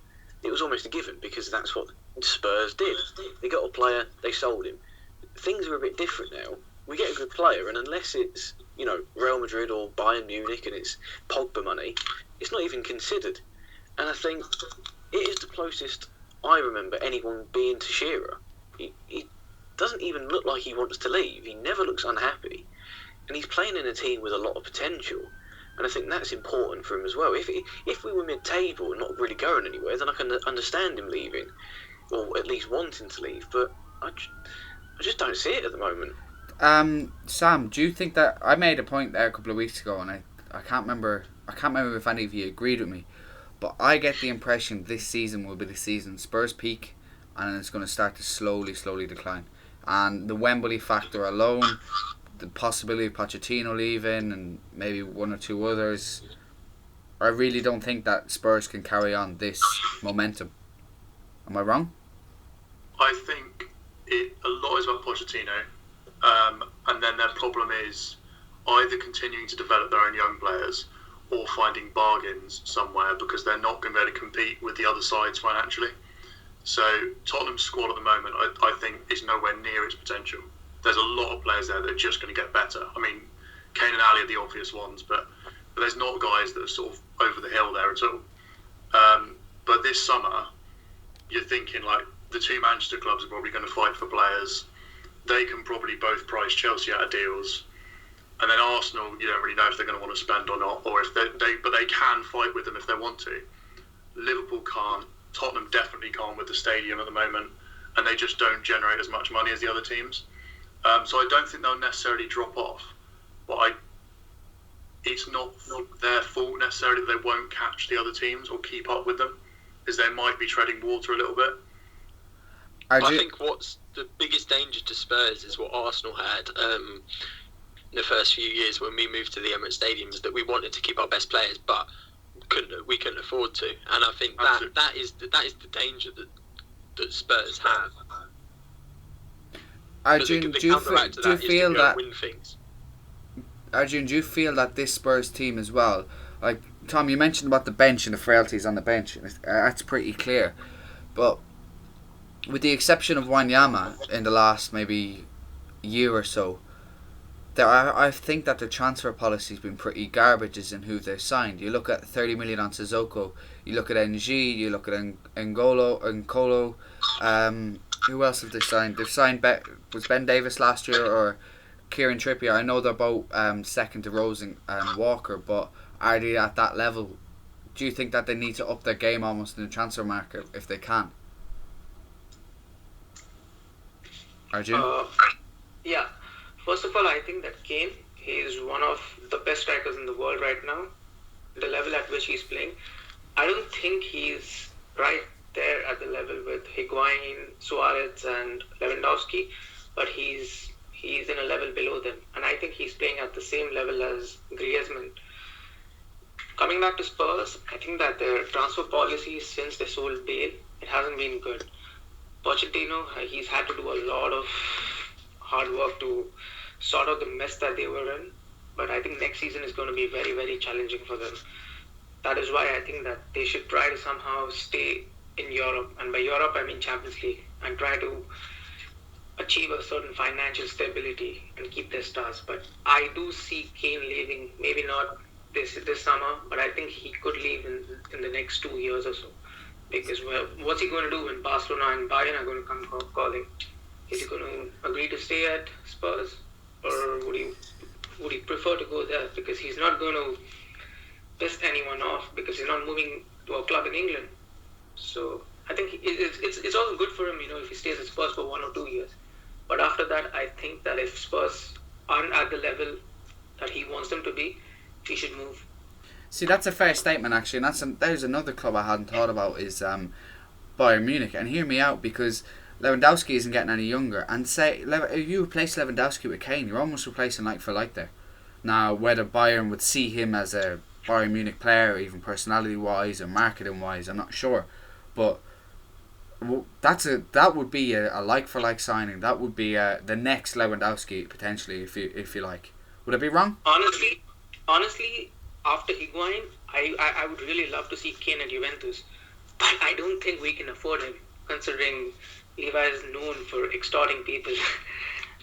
it was almost a given because that's what Spurs did. They got a player, they sold him. Things are a bit different now. We get a good player, and unless it's Real Madrid or Bayern Munich and it's Pogba money, it's not even considered. And I think it is the closest I remember anyone being to Shearer. He doesn't even look like he wants to leave. He never looks unhappy, and he's playing in a team with a lot of potential. And I think that's important for him as well. If we were mid-table and not really going anywhere, then I can understand him leaving, or at least wanting to leave. But I just don't see it at the moment. Sam, do you think that I made a point there a couple of weeks ago, and I can't remember if any of you agreed with me, but I get the impression this season will be the season Spurs peak, and it's going to start to slowly decline. And the Wembley factor alone, the possibility of Pochettino leaving and maybe one or two others, I really don't think that Spurs can carry on this momentum. Am I wrong? I think a lot is about Pochettino, and then their problem is either continuing to develop their own young players or finding bargains somewhere because they're not going to be able to compete with the other sides financially. So Tottenham's squad at the moment, I think, is nowhere near its potential. There's a lot of players there that are just going to get better. I mean, Kane and Ali are the obvious ones, but there's not guys that are sort of over the hill there at all. But this summer, you're thinking like the two Manchester clubs are probably going to fight for players. They can probably both price Chelsea out of deals. And then Arsenal, you don't really know if they're going to want to spend or not, or if but they can fight with them if they want to. Liverpool can't. Tottenham definitely can't with the stadium at the moment, and they just don't generate as much money as the other teams. So I don't think they'll necessarily drop off, but it's not their fault necessarily that they won't catch the other teams or keep up with them, as they might be treading water a little bit. I think what's the biggest danger to Spurs is what Arsenal had in the first few years when we moved to the Emirates Stadium, is that we wanted to keep our best players, but we couldn't afford to, and I think that is the danger that Spurs have. Arjun, do you feel that? Win things. Arjun, do you feel that this Spurs team as well? Like Tom, you mentioned about the bench and the frailties on the bench. That's pretty clear, but with the exception of Wanyama in the last maybe year or so, I think that the transfer policy has been pretty garbage as in who they've signed. You look at 30 million on Sissoko, you look at NG, you look at N'Golo. Who else have they signed? They've signed was Ben Davis last year or Kieran Trippier. I know they're both second to Rose and Walker, but are they at that level? Do you think that they need to up their game almost in the transfer market if they can? Arjun? Yeah. First of all, I think that Kane is one of the best strikers in the world right now. The level at which he's playing, I don't think he's right there at the level with Higuain, Suarez and Lewandowski, but he's in a level below them, and I think he's playing at the same level as Griezmann. Coming back to Spurs, I think that their transfer policy since they sold Bale, it hasn't been good. Pochettino, he's had to do a lot of hard work to sort out the mess that they were in, but I think next season is going to be very, very challenging for them. That is why I think that they should try to somehow stay in Europe, and by Europe I mean Champions League, and try to achieve a certain financial stability and keep their stars. But I do see Kane leaving, maybe not this summer, but I think he could leave in the next 2 years or so. Because what's he going to do when Barcelona and Bayern are going to come calling? Is he going to agree to stay at Spurs, or would he prefer to go there? Because he's not going to piss anyone off, because he's not moving to a club in England. So I think it's also good for him, if he stays at Spurs for 1 or 2 years. But after that, I think that if Spurs aren't at the level that he wants them to be, he should move. See, that's a fair statement actually, and there's another club I hadn't thought about is Bayern Munich. And hear me out, because Lewandowski isn't getting any younger, and say if you replace Lewandowski with Kane, you're almost replacing like for like there. Now, whether Bayern would see him as a Bayern Munich player, even personality wise or marketing wise, I'm not sure, but that would be a like for like signing. That would be the next Lewandowski potentially, if you like. Would I be wrong? Honestly, after Higuain, I would really love to see Kane at Juventus. but I don't think we can afford him, considering Levi is known for extorting people.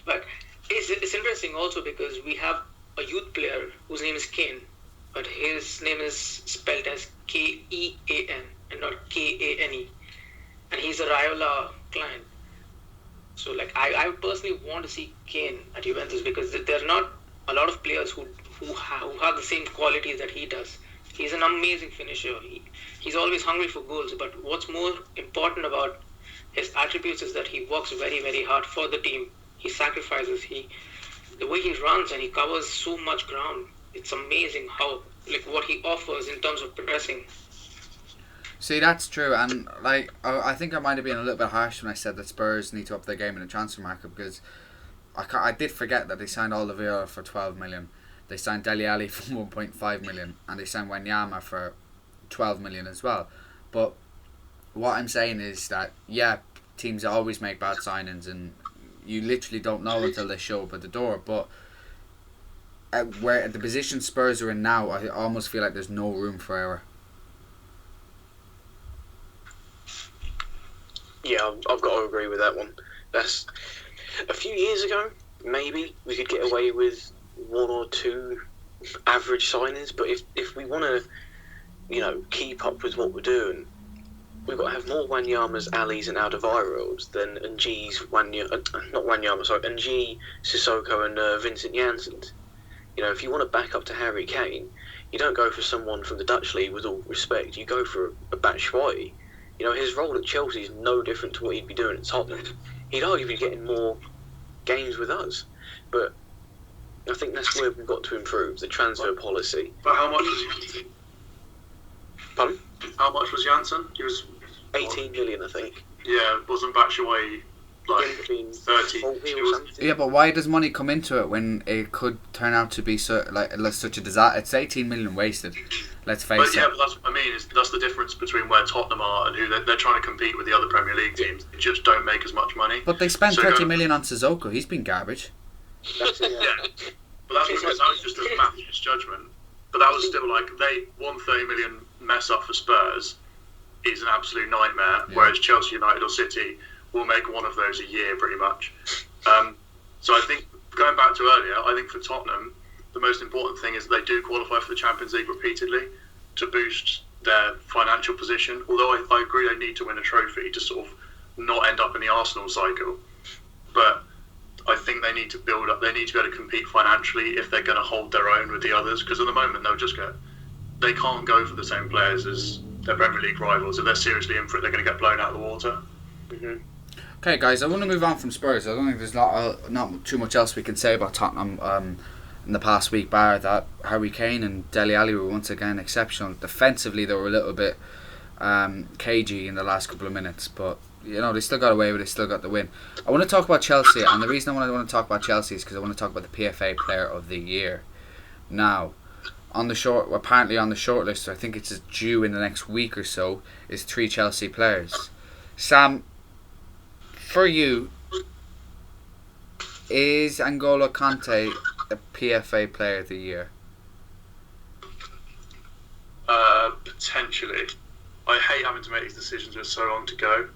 But it's interesting also because we have a youth player whose name is Kane, but his name is spelled as Kean and not Kane, and he's a Raiola client. So like I personally want to see Kane at Juventus because there are not a lot of players who have the same qualities that he does. He's an amazing finisher. He's always hungry for goals. But what's more important about his attributes is that he works very, very hard for the team. He sacrifices. The way he runs and he covers so much ground. It's amazing how what he offers in terms of pressing. See, that's true, and I think I might have been a little bit harsh when I said that Spurs need to up their game in the transfer market because I did forget that they signed Oliveira for 12 million. They signed Dele Alli for 1.5 million, and they signed Wanyama for 12 million as well. But what I'm saying is that teams always make bad signings, and you literally don't know until they show up at the door. But where at the position Spurs are in now, I almost feel like there's no room for error. Yeah, I've got to agree with that one. That's a few years ago. Maybe we could get away with one or two average signings, but if we want to, keep up with what we're doing, we've got to have more Wanyamas, Alis, and Alderweireld's than Ng's Ng, Sissoko, and Vincent Janssen. If you want to back up to Harry Kane, you don't go for someone from the Dutch league. With all respect, you go for a Batshuayi. His role at Chelsea is no different to what he'd be doing at Tottenham. He'd arguably be getting more games with us. But I think that's where we've got to improve, the transfer policy. But how much was Janssen? Pardon? How much was Janssen? He was 18 million, I think. Yeah, wasn't Batshuayi like 30? Yeah, but why does money come into it when it could turn out to be such a disaster? It's 18 million wasted. Let's face it. Yeah, but that's what I mean. That's the difference between where Tottenham are and who they're trying to compete with the other Premier League teams. They just don't make as much money. But they spent 30 million on Sissoko. He's been garbage. That's it, yeah. But that's because that was just a massive misjudgment. But that was still one 30 million mess up for Spurs is an absolute nightmare. Yeah. Whereas Chelsea, United, or City will make one of those a year, pretty much. So I think going back to earlier, I think for Tottenham, the most important thing is they do qualify for the Champions League repeatedly to boost their financial position. Although I agree they need to win a trophy to sort of not end up in the Arsenal cycle. But I think they need to build up. They need to be able to compete financially if they're going to hold their own with the others. Because at the moment they can't go for the same players as their Premier League rivals. If they're seriously in for it, they're going to get blown out of the water. Mm-hmm. Okay, guys, I want to move on from Spurs. I don't think there's not too much else we can say about Tottenham in the past week, bar that Harry Kane and Dele Alli were once again exceptional. Defensively, they were a little bit cagey in the last couple of minutes, but they still got away with it, still got the win. I want to talk about Chelsea, and the reason I want to talk about Chelsea is because I want to talk about the PFA Player of the Year. Now, apparently on the shortlist, I think it's due in the next week or so, is 3 Chelsea players. Sam, for you, is N'Golo Kante a PFA Player of the Year? Potentially. I hate having to make these decisions with so long to go.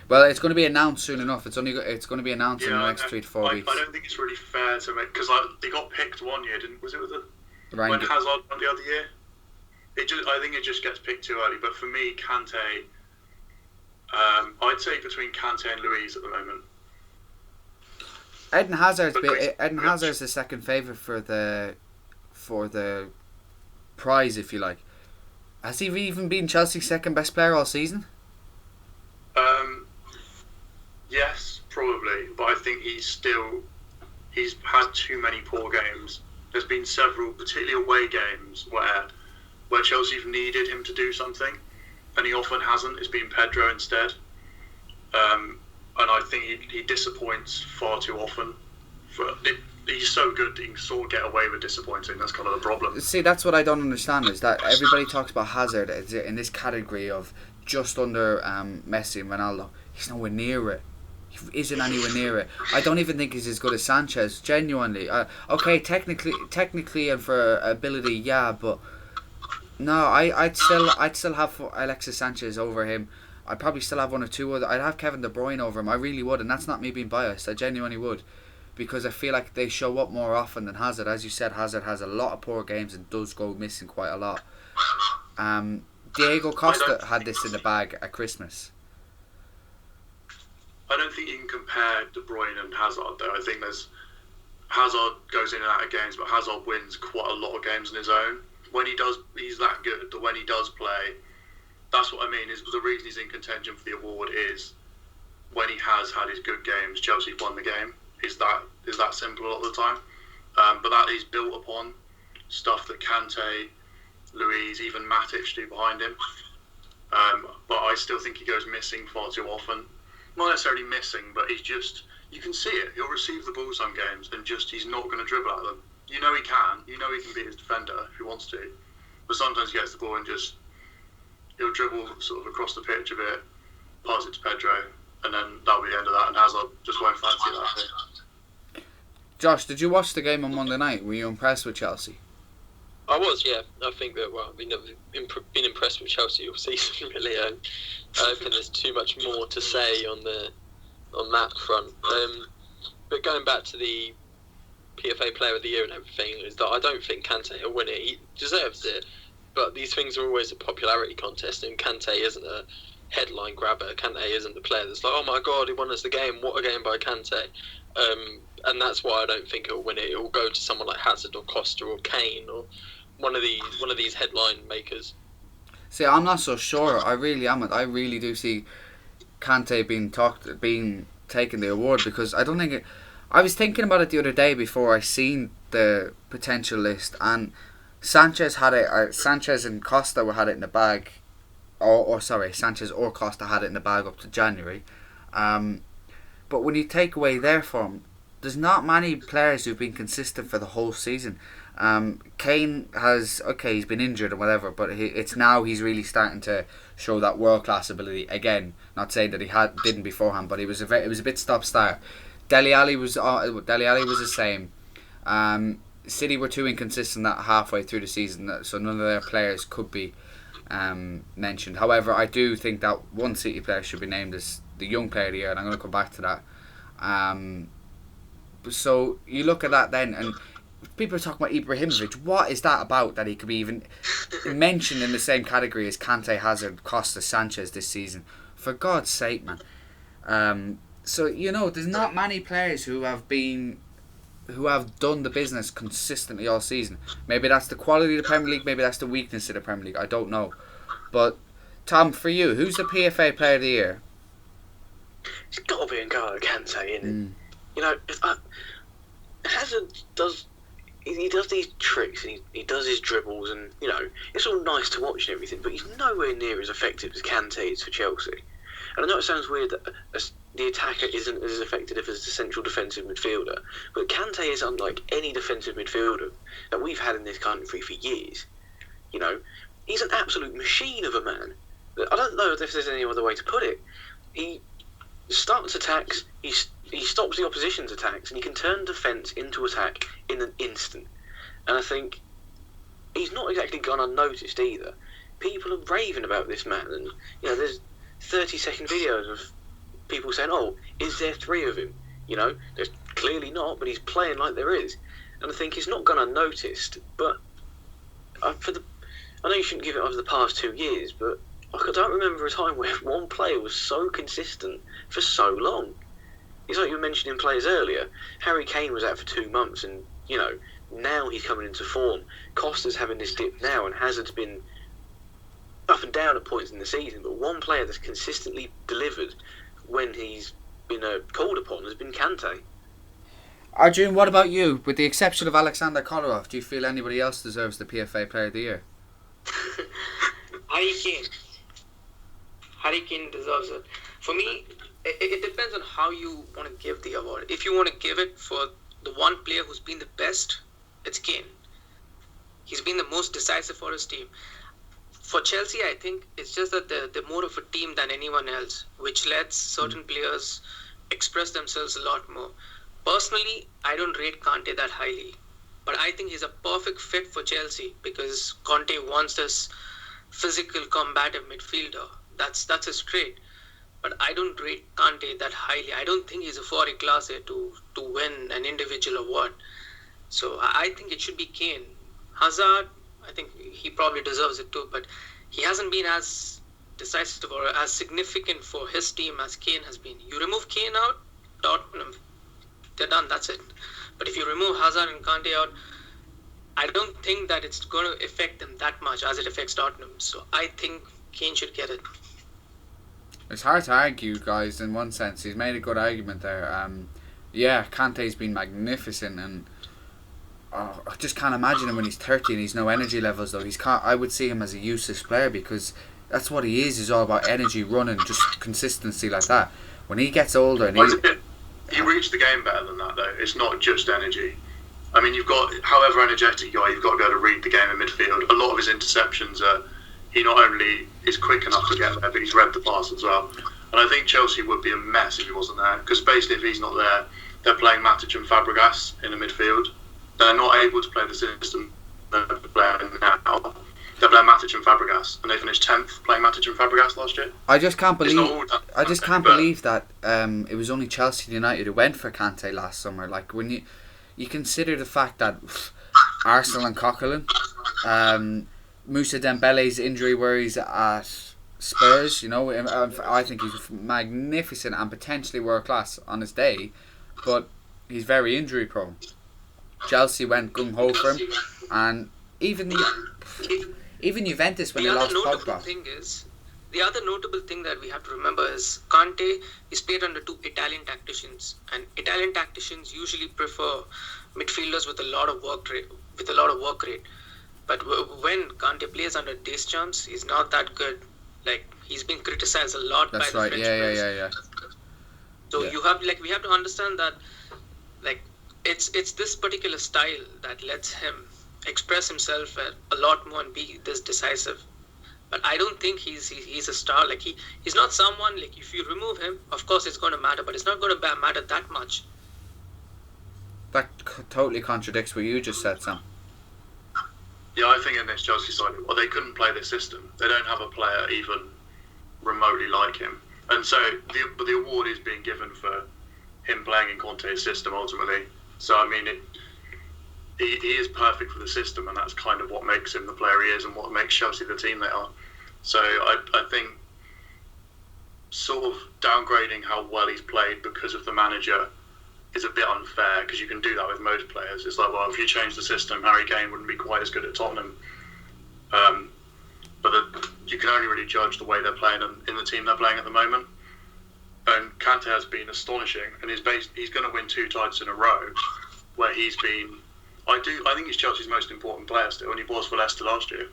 Well, it's going to be announced soon enough. It's going to be announced in the next 3 to 4 weeks. I don't think it's really fair to make, because they got picked one year, was it with when Hazard won the other year? I think it just gets picked too early. But for me, Kante, I'd say between Kante and Luiz at the moment. Eden Hazard's the second favourite for the prize, if you like. Has he even been Chelsea's second best player all season? Yes, probably, but I think he's had too many poor games. There's been several, particularly away games, where Chelsea have needed him to do something, and he often hasn't. It's been Pedro instead. And I think he disappoints far too often. He's so good that he can sort of get away with disappointing. That's kind of the problem. See, that's what I don't understand, is that everybody talks about Hazard in this category of just under Messi and Ronaldo. He's nowhere near it. He isn't anywhere near it. I don't even think he's as good as Sanchez, genuinely. Okay, technically and for ability, yeah, but No, I'd still have Alexis Sanchez over him. I'd probably still have one or two other. I'd have Kevin De Bruyne over him. I really would, and that's not me being biased. I genuinely would, because I feel like they show up more often than Hazard. As you said, Hazard has a lot of poor games and does go missing quite a lot. Diego Costa had this in the bag at Christmas. I don't think you can compare De Bruyne and Hazard, though. I think Hazard goes in and out of games, but Hazard wins quite a lot of games on his own. When he does, he's that good. That when he does play, that's what I mean. Is the reason he's in contention for the award is when he has had his good games, Chelsea won the game. Is that simple a lot of the time? But that is built upon stuff that Kante, Luiz, even Matic do behind him. But I still think he goes missing far too often. Not necessarily missing, but he's just, you can see it. He'll receive the ball some games and just he's not going to dribble at them. You know he can. You know he can be his defender if he wants to. But sometimes he gets the ball and just he'll dribble sort of across the pitch a bit, pass it to Pedro, and then that'll be the end of that. And Hazard just won't fancy that. Josh, did you watch the game on Monday night? Were you impressed with Chelsea? I was, yeah. I think that, well, I've been impressed with Chelsea all season, really. I don't think there's too much more to say on that front. But going back to the PFA Player of the Year and everything, is that I don't think Kante will win it. He deserves it, but these things are always a popularity contest, and Kante isn't a headline grabber. Kante isn't the player that's like, oh my god, he won us the game, what a game by Kante. And that's why I don't think he'll win it. It will go to someone like Hazard or Costa or Kane or one of these headline makers. See, I'm not so sure. I really am. I really do see Kante being taken the award, because I don't think I was thinking about it the other day before I seen the potential list, and Sanchez and Costa had it in the bag, or Sanchez or Costa had it in the bag up to January. But when you take away their form, there's not many players who've been consistent for the whole season. Kane he's been injured or whatever, but it's now he's really starting to show that world class ability again. Not saying that he didn't beforehand, but it was a bit stop start. Dele Alli was the same. City were too inconsistent that halfway through the season, so none of their players could be mentioned. However, I do think that one City player should be named as the young player of the year, and I'm going to come back to that. So you look at that then, and people are talking about Ibrahimovic. What is that about that he could be even mentioned in the same category as Kante, Hazard, Costa, Sanchez this season? For God's sake, man. So there's not many players who have done the business consistently all season. Maybe that's the quality of the Premier League. Maybe that's the weakness of the Premier League. I don't know. But Tom, for you, who's the PFA Player of the Year? It's got to be N'Golo Kante, isn't it? Hazard does. He does these tricks and he does his dribbles, and it's all nice to watch and everything, but he's nowhere near as effective as Kante is for Chelsea. And I know it sounds weird that the attacker isn't as effective as the central defensive midfielder, but Kante is unlike any defensive midfielder that we've had in this country for years. He's an absolute machine of a man. I don't know if there's any other way to put it. He starts attacks, he stops the opposition's attacks, and he can turn defence into attack in an instant. And I think he's not exactly gone unnoticed either. People are raving about this man, and there's 30-second videos of people saying, "Oh, is there three of him?" There's clearly not, but he's playing like there is. And I think he's not gone unnoticed. But I know you shouldn't give it over the past 2 years, but I don't remember a time where one player was so consistent for so long. It's like you were mentioning players earlier. Harry Kane was out for 2 months, and now he's coming into form. Costa's having this dip now, and Hazard's been up and down at points in the season. But one player that's consistently delivered when he's been called upon has been Kante. Arjun, what about you? With the exception of Alexander Kolarov, do you feel anybody else deserves the PFA Player of the Year? Harry Kane deserves it. For me, it depends on how you want to give the award. If you want to give it for the one player who's been the best, it's Kane. He's been the most decisive for his team. For Chelsea, I think it's just that they're more of a team than anyone else, which lets certain players express themselves a lot more. Personally, I don't rate Kante that highly, but I think he's a perfect fit for Chelsea because Conte wants this physical, combative midfielder. That's his trait. But I don't rate Conte that highly. I don't think he's a foreign class here to win an individual award. So I think it should be Kane. Hazard, I think he probably deserves it too, but he hasn't been as decisive or as significant for his team as Kane has been. You remove Kane out, Tottenham, they're done, that's it. But if you remove Hazard and Conte out, I don't think that it's going to affect them that much as it affects Tottenham. So I think Kane should get it. It's hard to argue, guys, in one sense. He's made a good argument there. Yeah, Kante's been magnificent, and I just can't imagine him when he's 30 and he's no energy levels, though. I would see him as a useless player because that's what he is. He's all about energy, running, just consistency like that. When he gets older and he reached the game better than that, though. It's not just energy. I mean, you've got, however energetic you are, you've got to be able to read the game in midfield. A lot of his interceptions are, he not only is quick enough to get there, but he's read the pass as well. And I think Chelsea would be a mess if he wasn't there, because basically if he's not there, they're playing Matic and Fabregas in the midfield. They're not able to play the system they're playing now. They're playing Matic and Fabregas, and they finished 10th playing Matic and Fabregas last year. I just can't believe that it was only Chelsea United who went for Kante last summer. Like, when you consider the fact that Arsenal and Coquelin, Moussa Dembele's injury worries at Spurs, I think he's magnificent and potentially world class on his day, but he's very injury prone. Chelsea went gung ho for him, and even Juventus when they lost Pogba. The other notable thing that we have to remember is Conte is played under two Italian tacticians, and Italian tacticians usually prefer midfielders with a lot of work rate. But when Conte plays under Deschamps, he's not that good. Like, he's been criticized a lot by the French players. Yeah. So we have to understand that, like, it's this particular style that lets him express himself a lot more and be this decisive. But I don't think he's a star. Like, he's not someone, like, if you remove him, of course it's going to matter, but it's not going to matter that much. That totally contradicts what you just said, Sam. Yeah, I think in this Chelsea side, they couldn't play this system. They don't have a player even remotely like him. And so the award is being given for him playing in Conte's system ultimately. So, I mean, he is perfect for the system, and that's kind of what makes him the player he is and what makes Chelsea the team they are. So I think sort of downgrading how well he's played because of the manager is a bit unfair, because you can do that with most players. It's like, well, if you change the system, Harry Kane wouldn't be quite as good at Tottenham. But you can only really judge the way they're playing in the team they're playing at the moment. And Kante has been astonishing, and he's going to win 2 titles in a row, where he's been. I think he's Chelsea's most important player still, and he was for Leicester last year.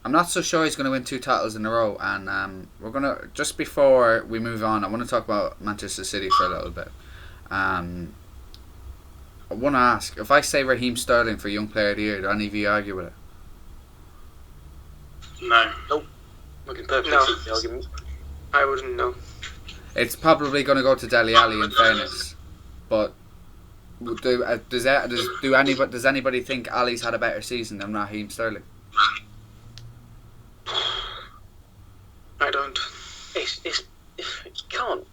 I'm not so sure he's going to win 2 titles in a row, and we're going to, just before we move on, I want to talk about Manchester City for a little bit. I want to ask, if I say Raheem Sterling for Young Player of the Year, do any of you argue with it? No. Nope. I can perfectly No. see the argument. I wouldn't know. It's probably going to go to Dele Alli, in fairness, but does anybody think Ali's had a better season than Raheem Sterling? I don't. It's can't.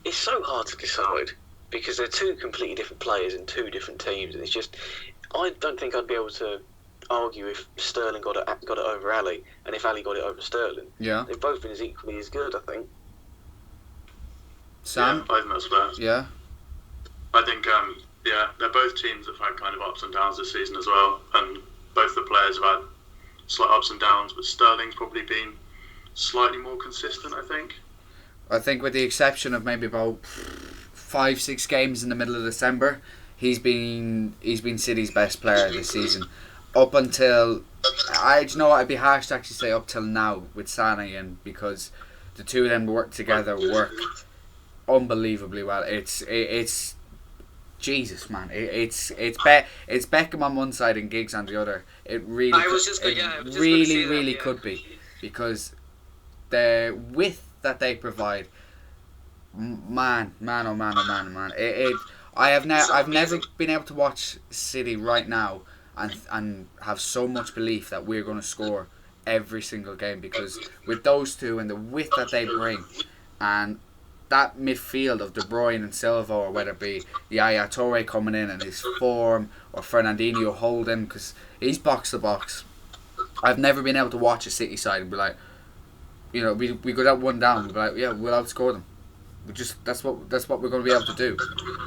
It's so hard to decide because they're 2 completely different players in 2 different teams, and it's just, I don't think I'd be able to argue if Sterling got it over Ali and if Ali got it over Sterling. Yeah. They've both been as equally as good, I think. Sam? Yeah, I think that's fair. Yeah. I think, they're both teams that have had kind of ups and downs this season as well, and both the players have had slight ups and downs, but Sterling's probably been slightly more consistent, I think. I think with the exception of maybe about 5-6 games in the middle of December, he's been City's best player this season. Up until, I'd be harsh to actually say up till now with Sané in, because the two of them work unbelievably well. It's Jesus, man. It's Beckham on one side and Giggs on the other. It really could be, because the width that they provide, man. I've never been able to watch City right now and have so much belief that we're going to score every single game, because with those two and the width that they bring and that midfield of De Bruyne and Silva, or whether it be Yaya Toure coming in and his form, or Fernandinho holding because he's box to box. I've never been able to watch a City side and be like, you know, we go out one down, we'll be like, yeah, we'll outscore them. That's what we're going to be able to do.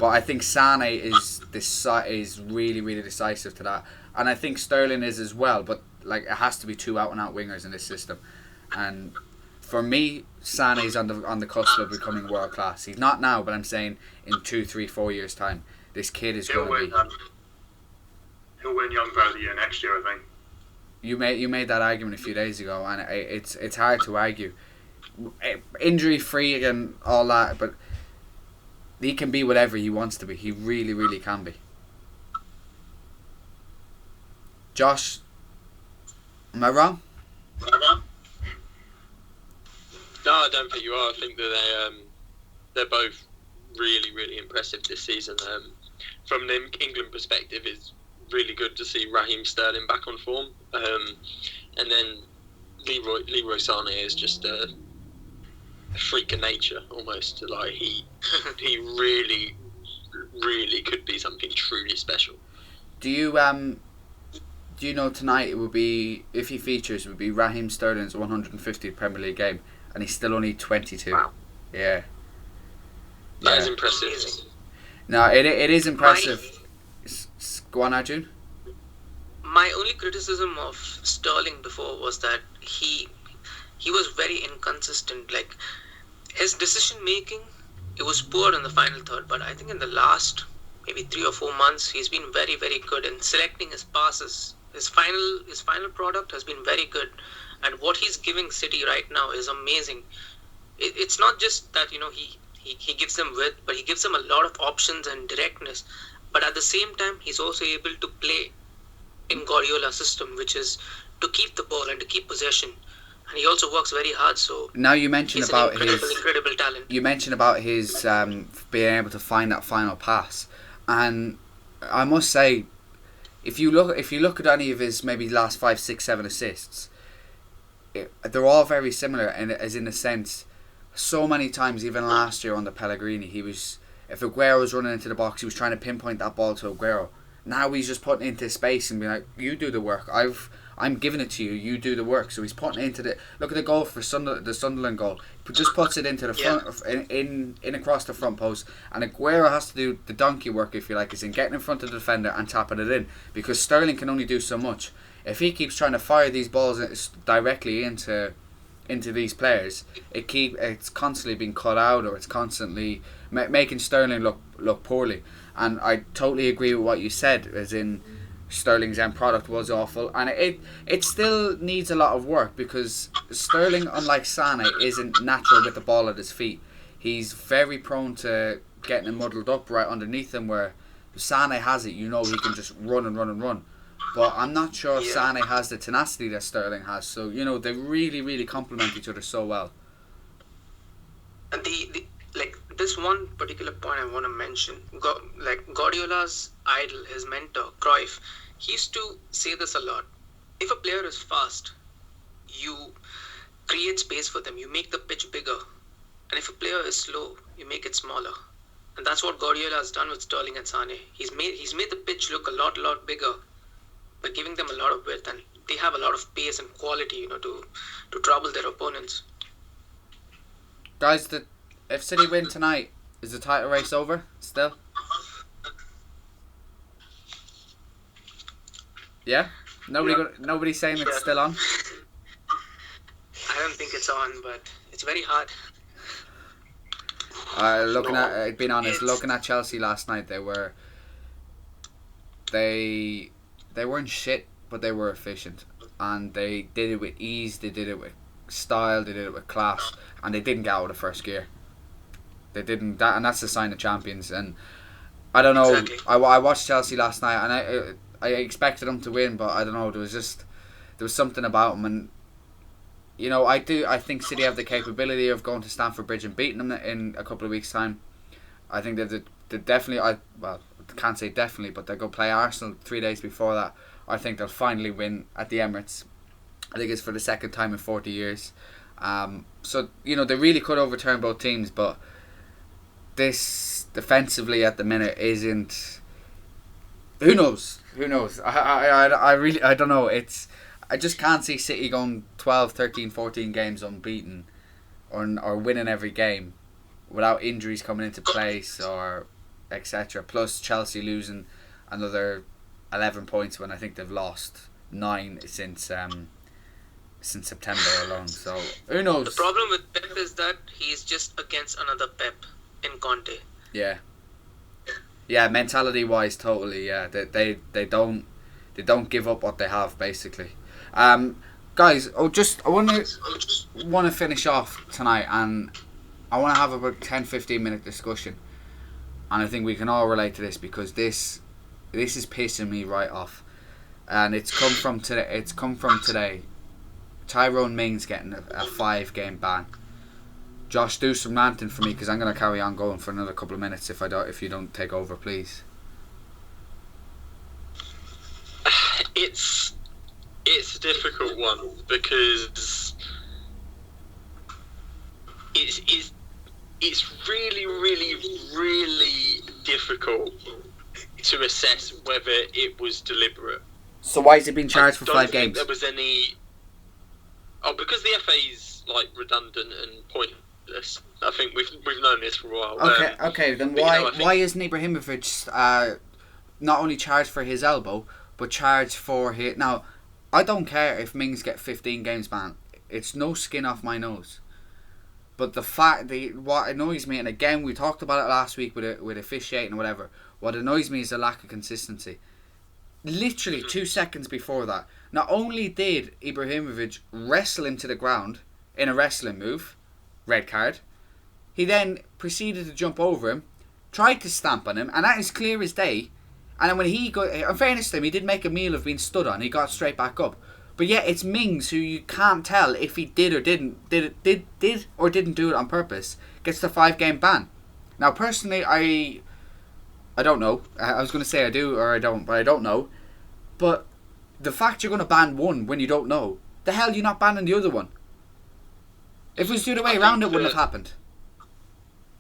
But I think Sane is really, really decisive to that, and I think Sterling is as well. But like, it has to be two out and out wingers in this system, and for me, Sane is on the cusp of becoming world class. He's not now, but I'm saying in 2, 3, 4 years time, this kid is going to be. He'll win Young Player of the Year next year, I think. You made that argument a few days ago, and it's hard to argue. Injury free and all that, but he can be whatever he wants to be. He really, really can be. Josh, am I wrong? No, I don't think you are. I think that they're both really, really impressive this season. From the England perspective, it's really good to see Raheem Sterling back on form, and then Leroy Sane is just a freak of nature almost. Like he really, really could be something truly special. Do you know tonight it would be, if he features, it would be Raheem Sterling's 150th Premier League game, and he's still only 22. Wow. Yeah. That is impressive. No, it is impressive. Go on, Arjun. My only criticism of Sterling before was that he was very inconsistent. Like, his decision making, it was poor in the final third, but I think in the last maybe 3 or 4 months, he's been very, very good in selecting his passes. His final product has been very good, and what he's giving City right now is amazing. It's not just that, you know, he gives them width, but he gives them a lot of options and directness. But at the same time, he's also able to play in Guardiola's system, which is to keep the ball and to keep possession. And he also works very hard. So now you mentioned about incredible talent. You mentioned about his being able to find that final pass, and I must say, if you look at any of his maybe last 5, 6, 7 assists, they're all very similar, and as in a sense, so many times, even last year on the Pellegrini, if Aguero was running into the box, he was trying to pinpoint that ball to Aguero. Now he's just putting it into space and being like, you do the work. I'm giving it to you. You do the work. So he's putting it into the. Look at the goal for the Sunderland goal. He just puts it into the front, in across the front post, and Aguero has to do the donkey work, if you like, is in getting in front of the defender and tapping it in, because Sterling can only do so much. If he keeps trying to fire these balls directly into these players, it's constantly being cut out, or it's constantly making Sterling look poorly. And I totally agree with what you said, as in Sterling's end product was awful, and it still needs a lot of work, because Sterling, unlike Sane, isn't natural with the ball at his feet. He's very prone to getting it muddled up right underneath him, where Sane has it, you know, he can just run and run and run. But I'm not sure if Sane has the tenacity that Sterling has. So, you know, they really, really complement each other so well. And this one particular point I want to mention, Guardiola's idol, his mentor, Cruyff, he used to say this a lot. If a player is fast, you create space for them. You make the pitch bigger. And if a player is slow, you make it smaller. And that's what Guardiola has done with Sterling and Sane. He's made the pitch look a lot bigger by giving them a lot of width, and they have a lot of pace and quality, you know, to trouble their opponents. Guys, if City win tonight, is the title race over still? Yeah? Nobody's saying it's still on? I don't think it's on, but it's very hard. Being honest, looking at Chelsea last night, they weren't shit, but they were efficient, and they did it with ease, they did it with style, they did it with class, and they didn't get out of the first gear. They didn't, and that's the sign of champions. And I don't know, exactly. I watched Chelsea last night, and I expected them to win, but I don't know, there was something about them, and you know, I think City have the capability of going to Stamford Bridge and beating them in a couple of weeks' time. I think they have they definitely, I can't say definitely, but they'll go play Arsenal 3 days before that. I think they'll finally win at the Emirates. I think it's for the second time in 40 years. So, they really could overturn both teams, but this defensively at the minute isn't. Who knows? I really, I don't know. I just can't see City going 12, 13, 14 games unbeaten or winning every game without injuries coming into place or etc. Plus Chelsea losing another 11 points when I think they've lost 9 since September alone. So who knows? The problem with Pep is that he's just against another Pep in Conte. Yeah. Yeah, mentality wise, totally. Yeah, they don't give up what they have basically. Guys, I want to finish off tonight, and I want to have about 10-15 minute discussion, and I think we can all relate to this because this is pissing me right off, and it's come from today. Tyrone Mings getting a 5-game ban. Josh, do some ranting for me because I'm going to carry on going for another couple of minutes if you don't take over, please. It's a difficult one because it's really, really, really difficult to assess whether it was deliberate. So why has he been charged for 5 games? There was any. Oh, because the FA's redundant and pointless. I think we've known this for a while. Okay. Then why isn't Ibrahimovic not only charged for his elbow, but charged for his? Now, I don't care if Mings get 15 games ban. It's no skin off my nose. But what annoys me, and again we talked about it last week with officiating and whatever. What annoys me is the lack of consistency. Literally 2 seconds before that, not only did Ibrahimovic wrestle him to the ground in a wrestling move, red card, he then proceeded to jump over him, tried to stamp on him, and that is clear as day. And then when he got, in fairness to him, he did make a meal of being stood on. He got straight back up. But yet it's Mings who you can't tell if he did or didn't do it on purpose, gets the 5-game ban. Now personally, I don't know. I was going to say I do or I don't, but I don't know. But the fact you're going to ban one when you don't know, the hell you're not banning the other one? If it was the other way around, it wouldn't have happened.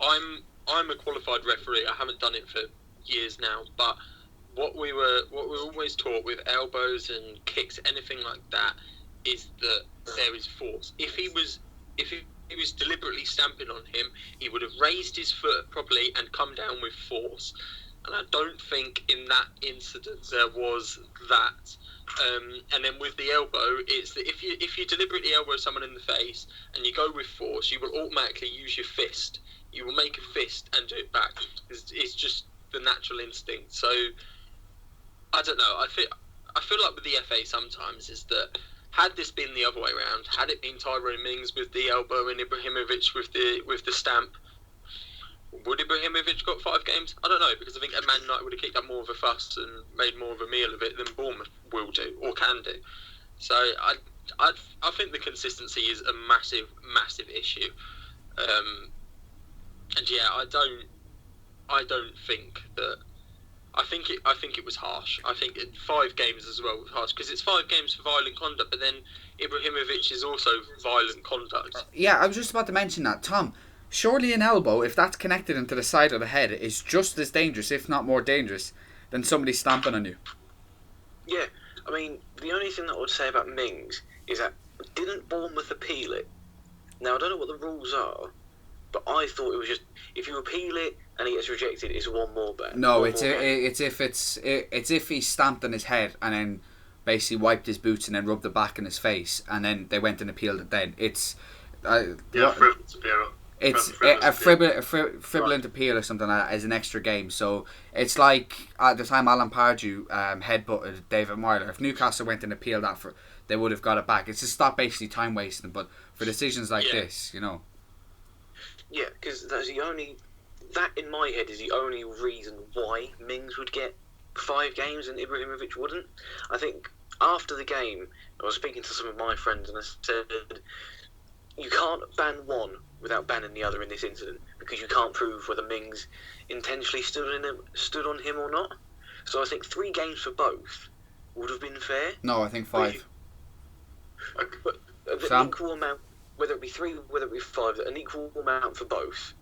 I'm a qualified referee. I haven't done it for years now, but what we were always taught with elbows and kicks, anything like that, is that there is force. If he was deliberately stamping on him, he would have raised his foot properly and come down with force. And I don't think in that incident there was that. And then with the elbow, it's that if you deliberately elbow someone in the face and you go with force, you will automatically use your fist. You will make a fist and do it back. It's just the natural instinct. So I don't know. I feel like with the FA sometimes is that had this been the other way around, had it been Tyrone Mings with the elbow and Ibrahimovic with the stamp, would Ibrahimovic got 5 games? I don't know, because I think Man United would have kicked up more of a fuss and made more of a meal of it than Bournemouth will do or can do. So I think the consistency is a massive, massive issue. And yeah, I don't think that. I think it was harsh. I think 5 games as well was harsh because it's 5 games for violent conduct, but then Ibrahimovic is also violent conduct. Yeah, I was just about to mention that, Tom. Surely an elbow, if that's connected into the side of the head, is just as dangerous, if not more dangerous, than somebody stamping on you. Yeah, I mean, the only thing that I would say about Mings is that didn't Bournemouth appeal it? Now, I don't know what the rules are, but I thought it was just, if you appeal it and it gets rejected, it's one more ban. No, it's if he stamped on his head and then basically wiped his boots and then rubbed the back in his face, and then they went and appealed it then. It's... It's a frivolent appeal or something like that as an extra game. So it's like at the time Alan Pardew headbutted David Marler. If Newcastle went and appealed that, they would have got it back. It's to stop basically time wasting. But for decisions like this, Yeah, because that in my head is the only reason why Mings would get 5 games and Ibrahimovic wouldn't. I think after the game, I was speaking to some of my friends and I said, you can't ban one without banning the other in this incident because you can't prove whether Mings intentionally stood on him or not. So I think 3 games for both would have been fair. No, I think 5. But an equal amount, whether it be 3, whether it be 5, an equal amount for both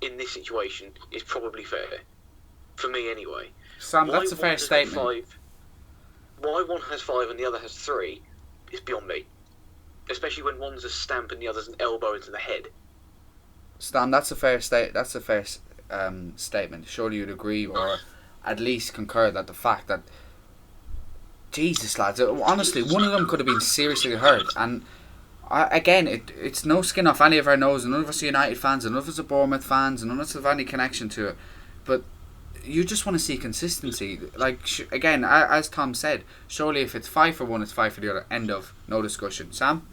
in this situation is probably fair. For me, anyway. Sam, that's a fair statement. Why one has 5 and the other has 3 is beyond me. Especially when one's a stamp and the other's an elbow into the head. Stan, that's a fair statement. Surely you'd agree, or at least concur that the fact that, Jesus, lads, honestly, one of them could have been seriously hurt, and it's no skin off any of our nose. None of us are United fans, and none of us are Bournemouth fans, and none of us have any connection to it. But you just want to see consistency. Like, again, as Tom said, surely if it's 5 for one, it's 5 for the other. End of. No discussion. Sam?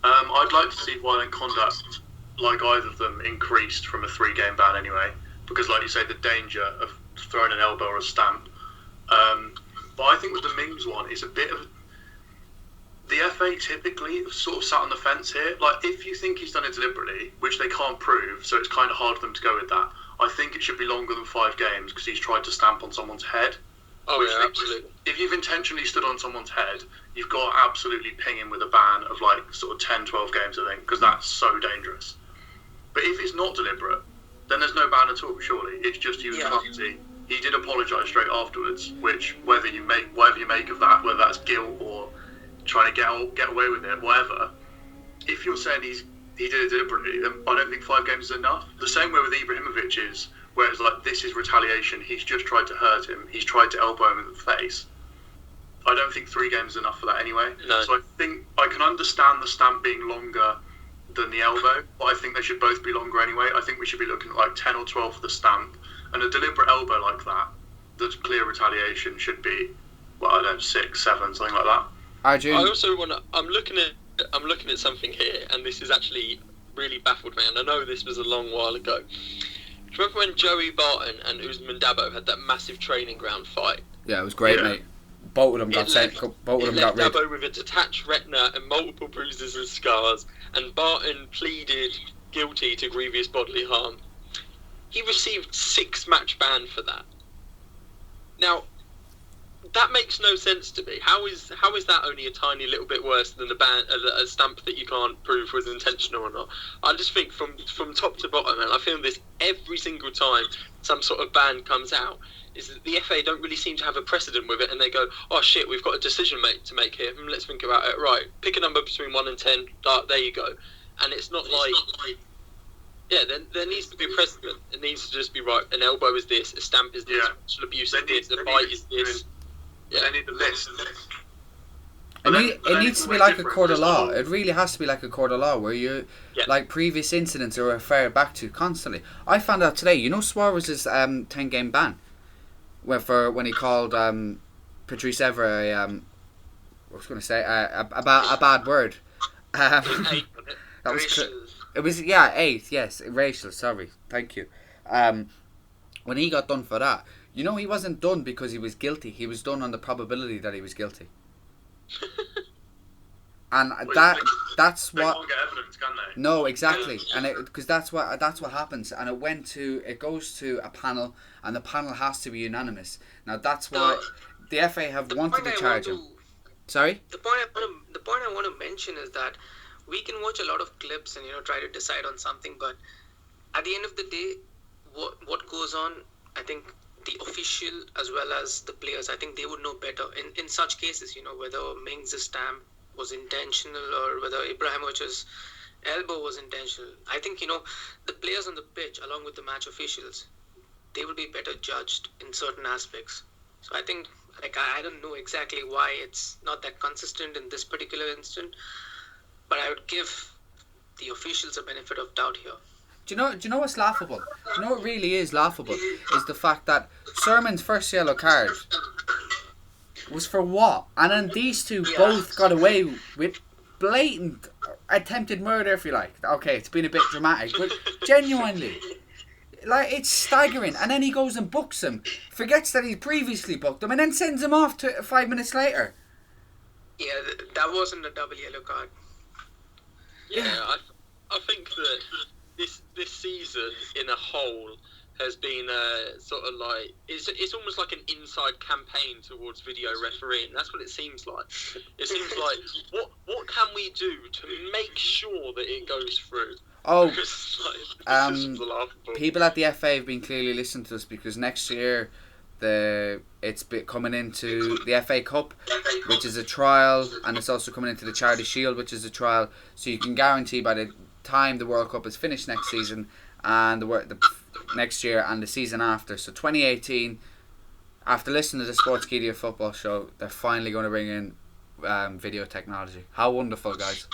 I'd like to see violent conduct, like either of them, increased from a 3-game ban anyway. Because, like you say, the danger of throwing an elbow or a stamp. But I think with the Mings one, it's a bit of... The FA typically have sort of sat on the fence here. Like, if you think he's done it deliberately, which they can't prove, so it's kind of hard for them to go with that, I think it should be longer than 5 games because he's tried to stamp on someone's head. Oh, yeah, absolutely. If you've intentionally stood on someone's head, you've got to absolutely ping him with a ban of like sort of 10, 12 games, I think, because that's so dangerous. But if it's not deliberate, then there's no ban at all, surely. It's just he was clumsy. He did apologise straight afterwards, which, whatever you make of that, whether that's guilt or trying to get away with it, whatever, if you're saying he did it deliberately, then I don't think 5 games is enough. The same way with Ibrahimovic is, where it's like, this is retaliation, he's just tried to hurt him, he's tried to elbow him in the face. I don't think 3 games is enough for that anyway. No. So I think I can understand the stamp being longer than the elbow, but I think they should both be longer anyway. I think we should be looking at like 10 or 12 for the stamp, and a deliberate elbow like that, that's clear retaliation, should be, well, I don't know, 6, 7, something like that. I also want to... I'm looking at something here, and this has actually really baffled me, and I know this was a long while ago. Do you remember when Joey Barton and Usman Dabo had that massive training ground fight? Yeah, it was great, mate. Both of them got sent. Both of them got rid. Dabo with a detached retina and multiple bruises and scars, and Barton pleaded guilty to grievous bodily harm. He received 6-match ban for that. Now, that makes no sense to me. How is that only a tiny little bit worse than a stamp that you can't prove was intentional or not? I just think from top to bottom, and I feel this every single time some sort of ban comes out, is that the FA don't really seem to have a precedent with it, and they go, oh shit, we've got a decision to make here. Let's think about it. Right, pick a number between 1 and 10. There you go. And it's not like... Yeah, there needs to be a precedent. It needs to just be right. An elbow is this, a stamp is this, sexual abuse is this, a bite is this. Yeah. They need the list. It needs to be like a court of law. It really has to be like a court of law where you, like previous incidents are referred back to constantly. I found out today, you know Suarez's 10-game ban, when he called Patrice Evra a bad word. That was it was 8. Yes, racial. Sorry, thank you. When he got done for that. You know, he wasn't done because he was guilty. He was done on the probability that he was guilty. And that's what... They can't get evidence, can they? No, exactly. And because that's what happens. And it goes to a panel, and the panel has to be unanimous. Now, that's why the FA have wanted to charge him. Sorry? The point I want to mention is that we can watch a lot of clips and, try to decide on something, but at the end of the day, what goes on, I think... the official as well as the players, I think they would know better in such cases, whether Mings' stamp was intentional or whether Ibrahimovic's elbow was intentional. I think, the players on the pitch along with the match officials, they will be better judged in certain aspects. So I think, I don't know exactly why it's not that consistent in this particular instant, but I would give the officials a benefit of doubt here. Do you know what's laughable? Do you know what really is laughable? Is the fact that Sermon's first yellow card was for what? And then these two both got away with blatant attempted murder, if you like. Okay, it's been a bit dramatic, but genuinely, like, it's staggering. And then he goes and books him, forgets that he previously booked him, and then sends him off 5 minutes later. Yeah, that wasn't a double yellow card. I think that this season in a whole has been sort of like it's almost like an inside campaign towards video refereeing. That's what it seems like. It seems like what can we do to make sure that it goes through? Oh, Because, like, it's just laughable. people at the FA have been clearly listening to us because next year it's coming into the FA Cup, which is a trial, and it's also coming into the Charity Shield, which is a trial. So you can guarantee by the time the World Cup is finished next season and the next year and the season after, so 2018, after listening to the Sportskeeda football show, they're finally going to bring in video technology. How wonderful, guys!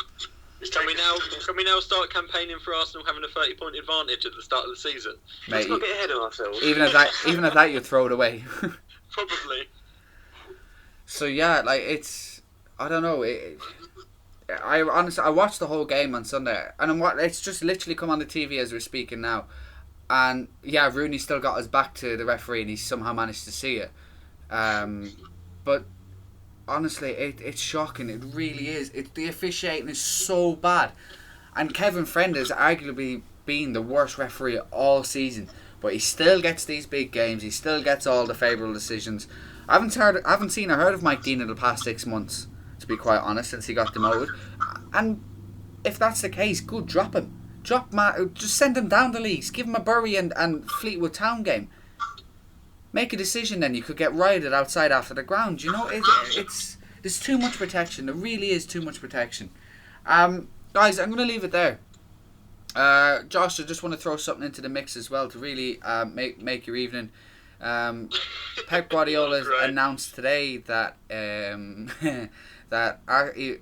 Can we now start campaigning for Arsenal having a 30-point advantage at the start of the season? Mate, Let's not get ahead of ourselves. even at that, you throw it away. Probably. So yeah, like I don't know. I honestly, I watched the whole game on Sunday, and it's just literally come on the TV as we're speaking now. And yeah, Rooney still got his back to the referee, and he somehow managed to see it. But honestly, it's shocking. It really is. The officiating is so bad, and Kevin Friend has arguably been the worst referee all season. But he still gets these big games. He still gets all the favourable decisions. I haven't seen or heard of Mike Dean in the past 6 months, to be quite honest, since he got demoted. And if that's the case, good, drop him. Just send him down the leagues. Give him a Bury and Fleetwood Town game. Make a decision then. You could get rioted outside after the ground. You know, there's too much protection. There really is too much protection. Guys, I'm going to leave it there. Josh, I just want to throw something into the mix as well to really make your evening. Pep Guardiola announced today that that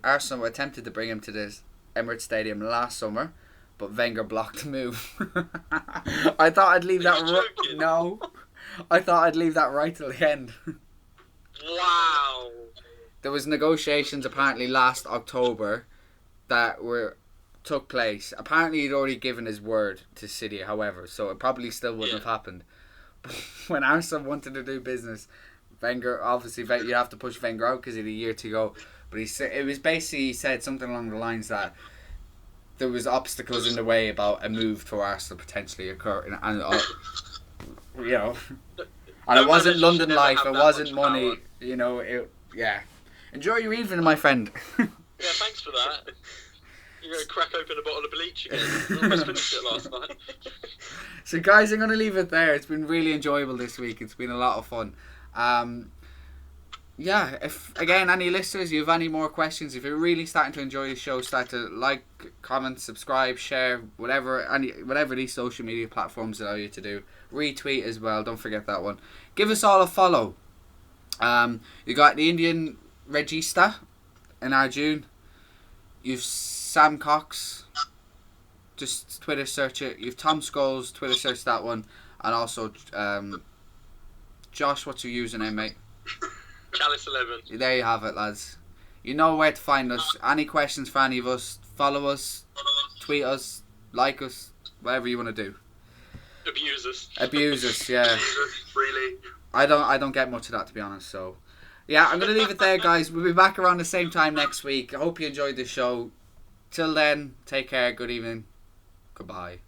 Arsenal attempted to bring him to the Emirates Stadium last summer, but Wenger blocked the move. I thought I'd leave that I thought I'd leave that right till the end. Wow. There was negotiations apparently last October that took place. Apparently he'd already given his word to City, however, so it probably still wouldn't have happened. But when Arsenal wanted to do business, Wenger, obviously you have to push Wenger out because he had a year to go. But he said something along the lines that there was obstacles in the way about a move to Arsenal potentially occurring, and you know, and it wasn't London life, it wasn't money, you know. Enjoy your evening, my friend. Yeah, thanks for that. You're going to crack open a bottle of bleach again. I almost finished it last night. So guys, I'm going to leave it there. It's been really enjoyable this week. It's been a lot of fun. If again any listeners, you have any more questions, if you're really starting to enjoy the show, start to like, comment, subscribe, share, whatever these social media platforms allow you to do. Retweet as well, don't forget that one. Give us all a follow. You got the Indian Regista in our June. You've Sam Cox, just Twitter search it. You've Tom Scholes, Twitter search that one. And also Josh, what's your username, mate? Chalice11. There you have it, lads. You know where to find us. Any questions for any of us, follow us, tweet us, like us, whatever you want to do. Abuse us, yeah. Freely. I don't get much of that, to be honest, so yeah, I'm going to leave it there, guys. We'll be back around the same time next week. I hope you enjoyed the show. Till then, take care, good evening, goodbye.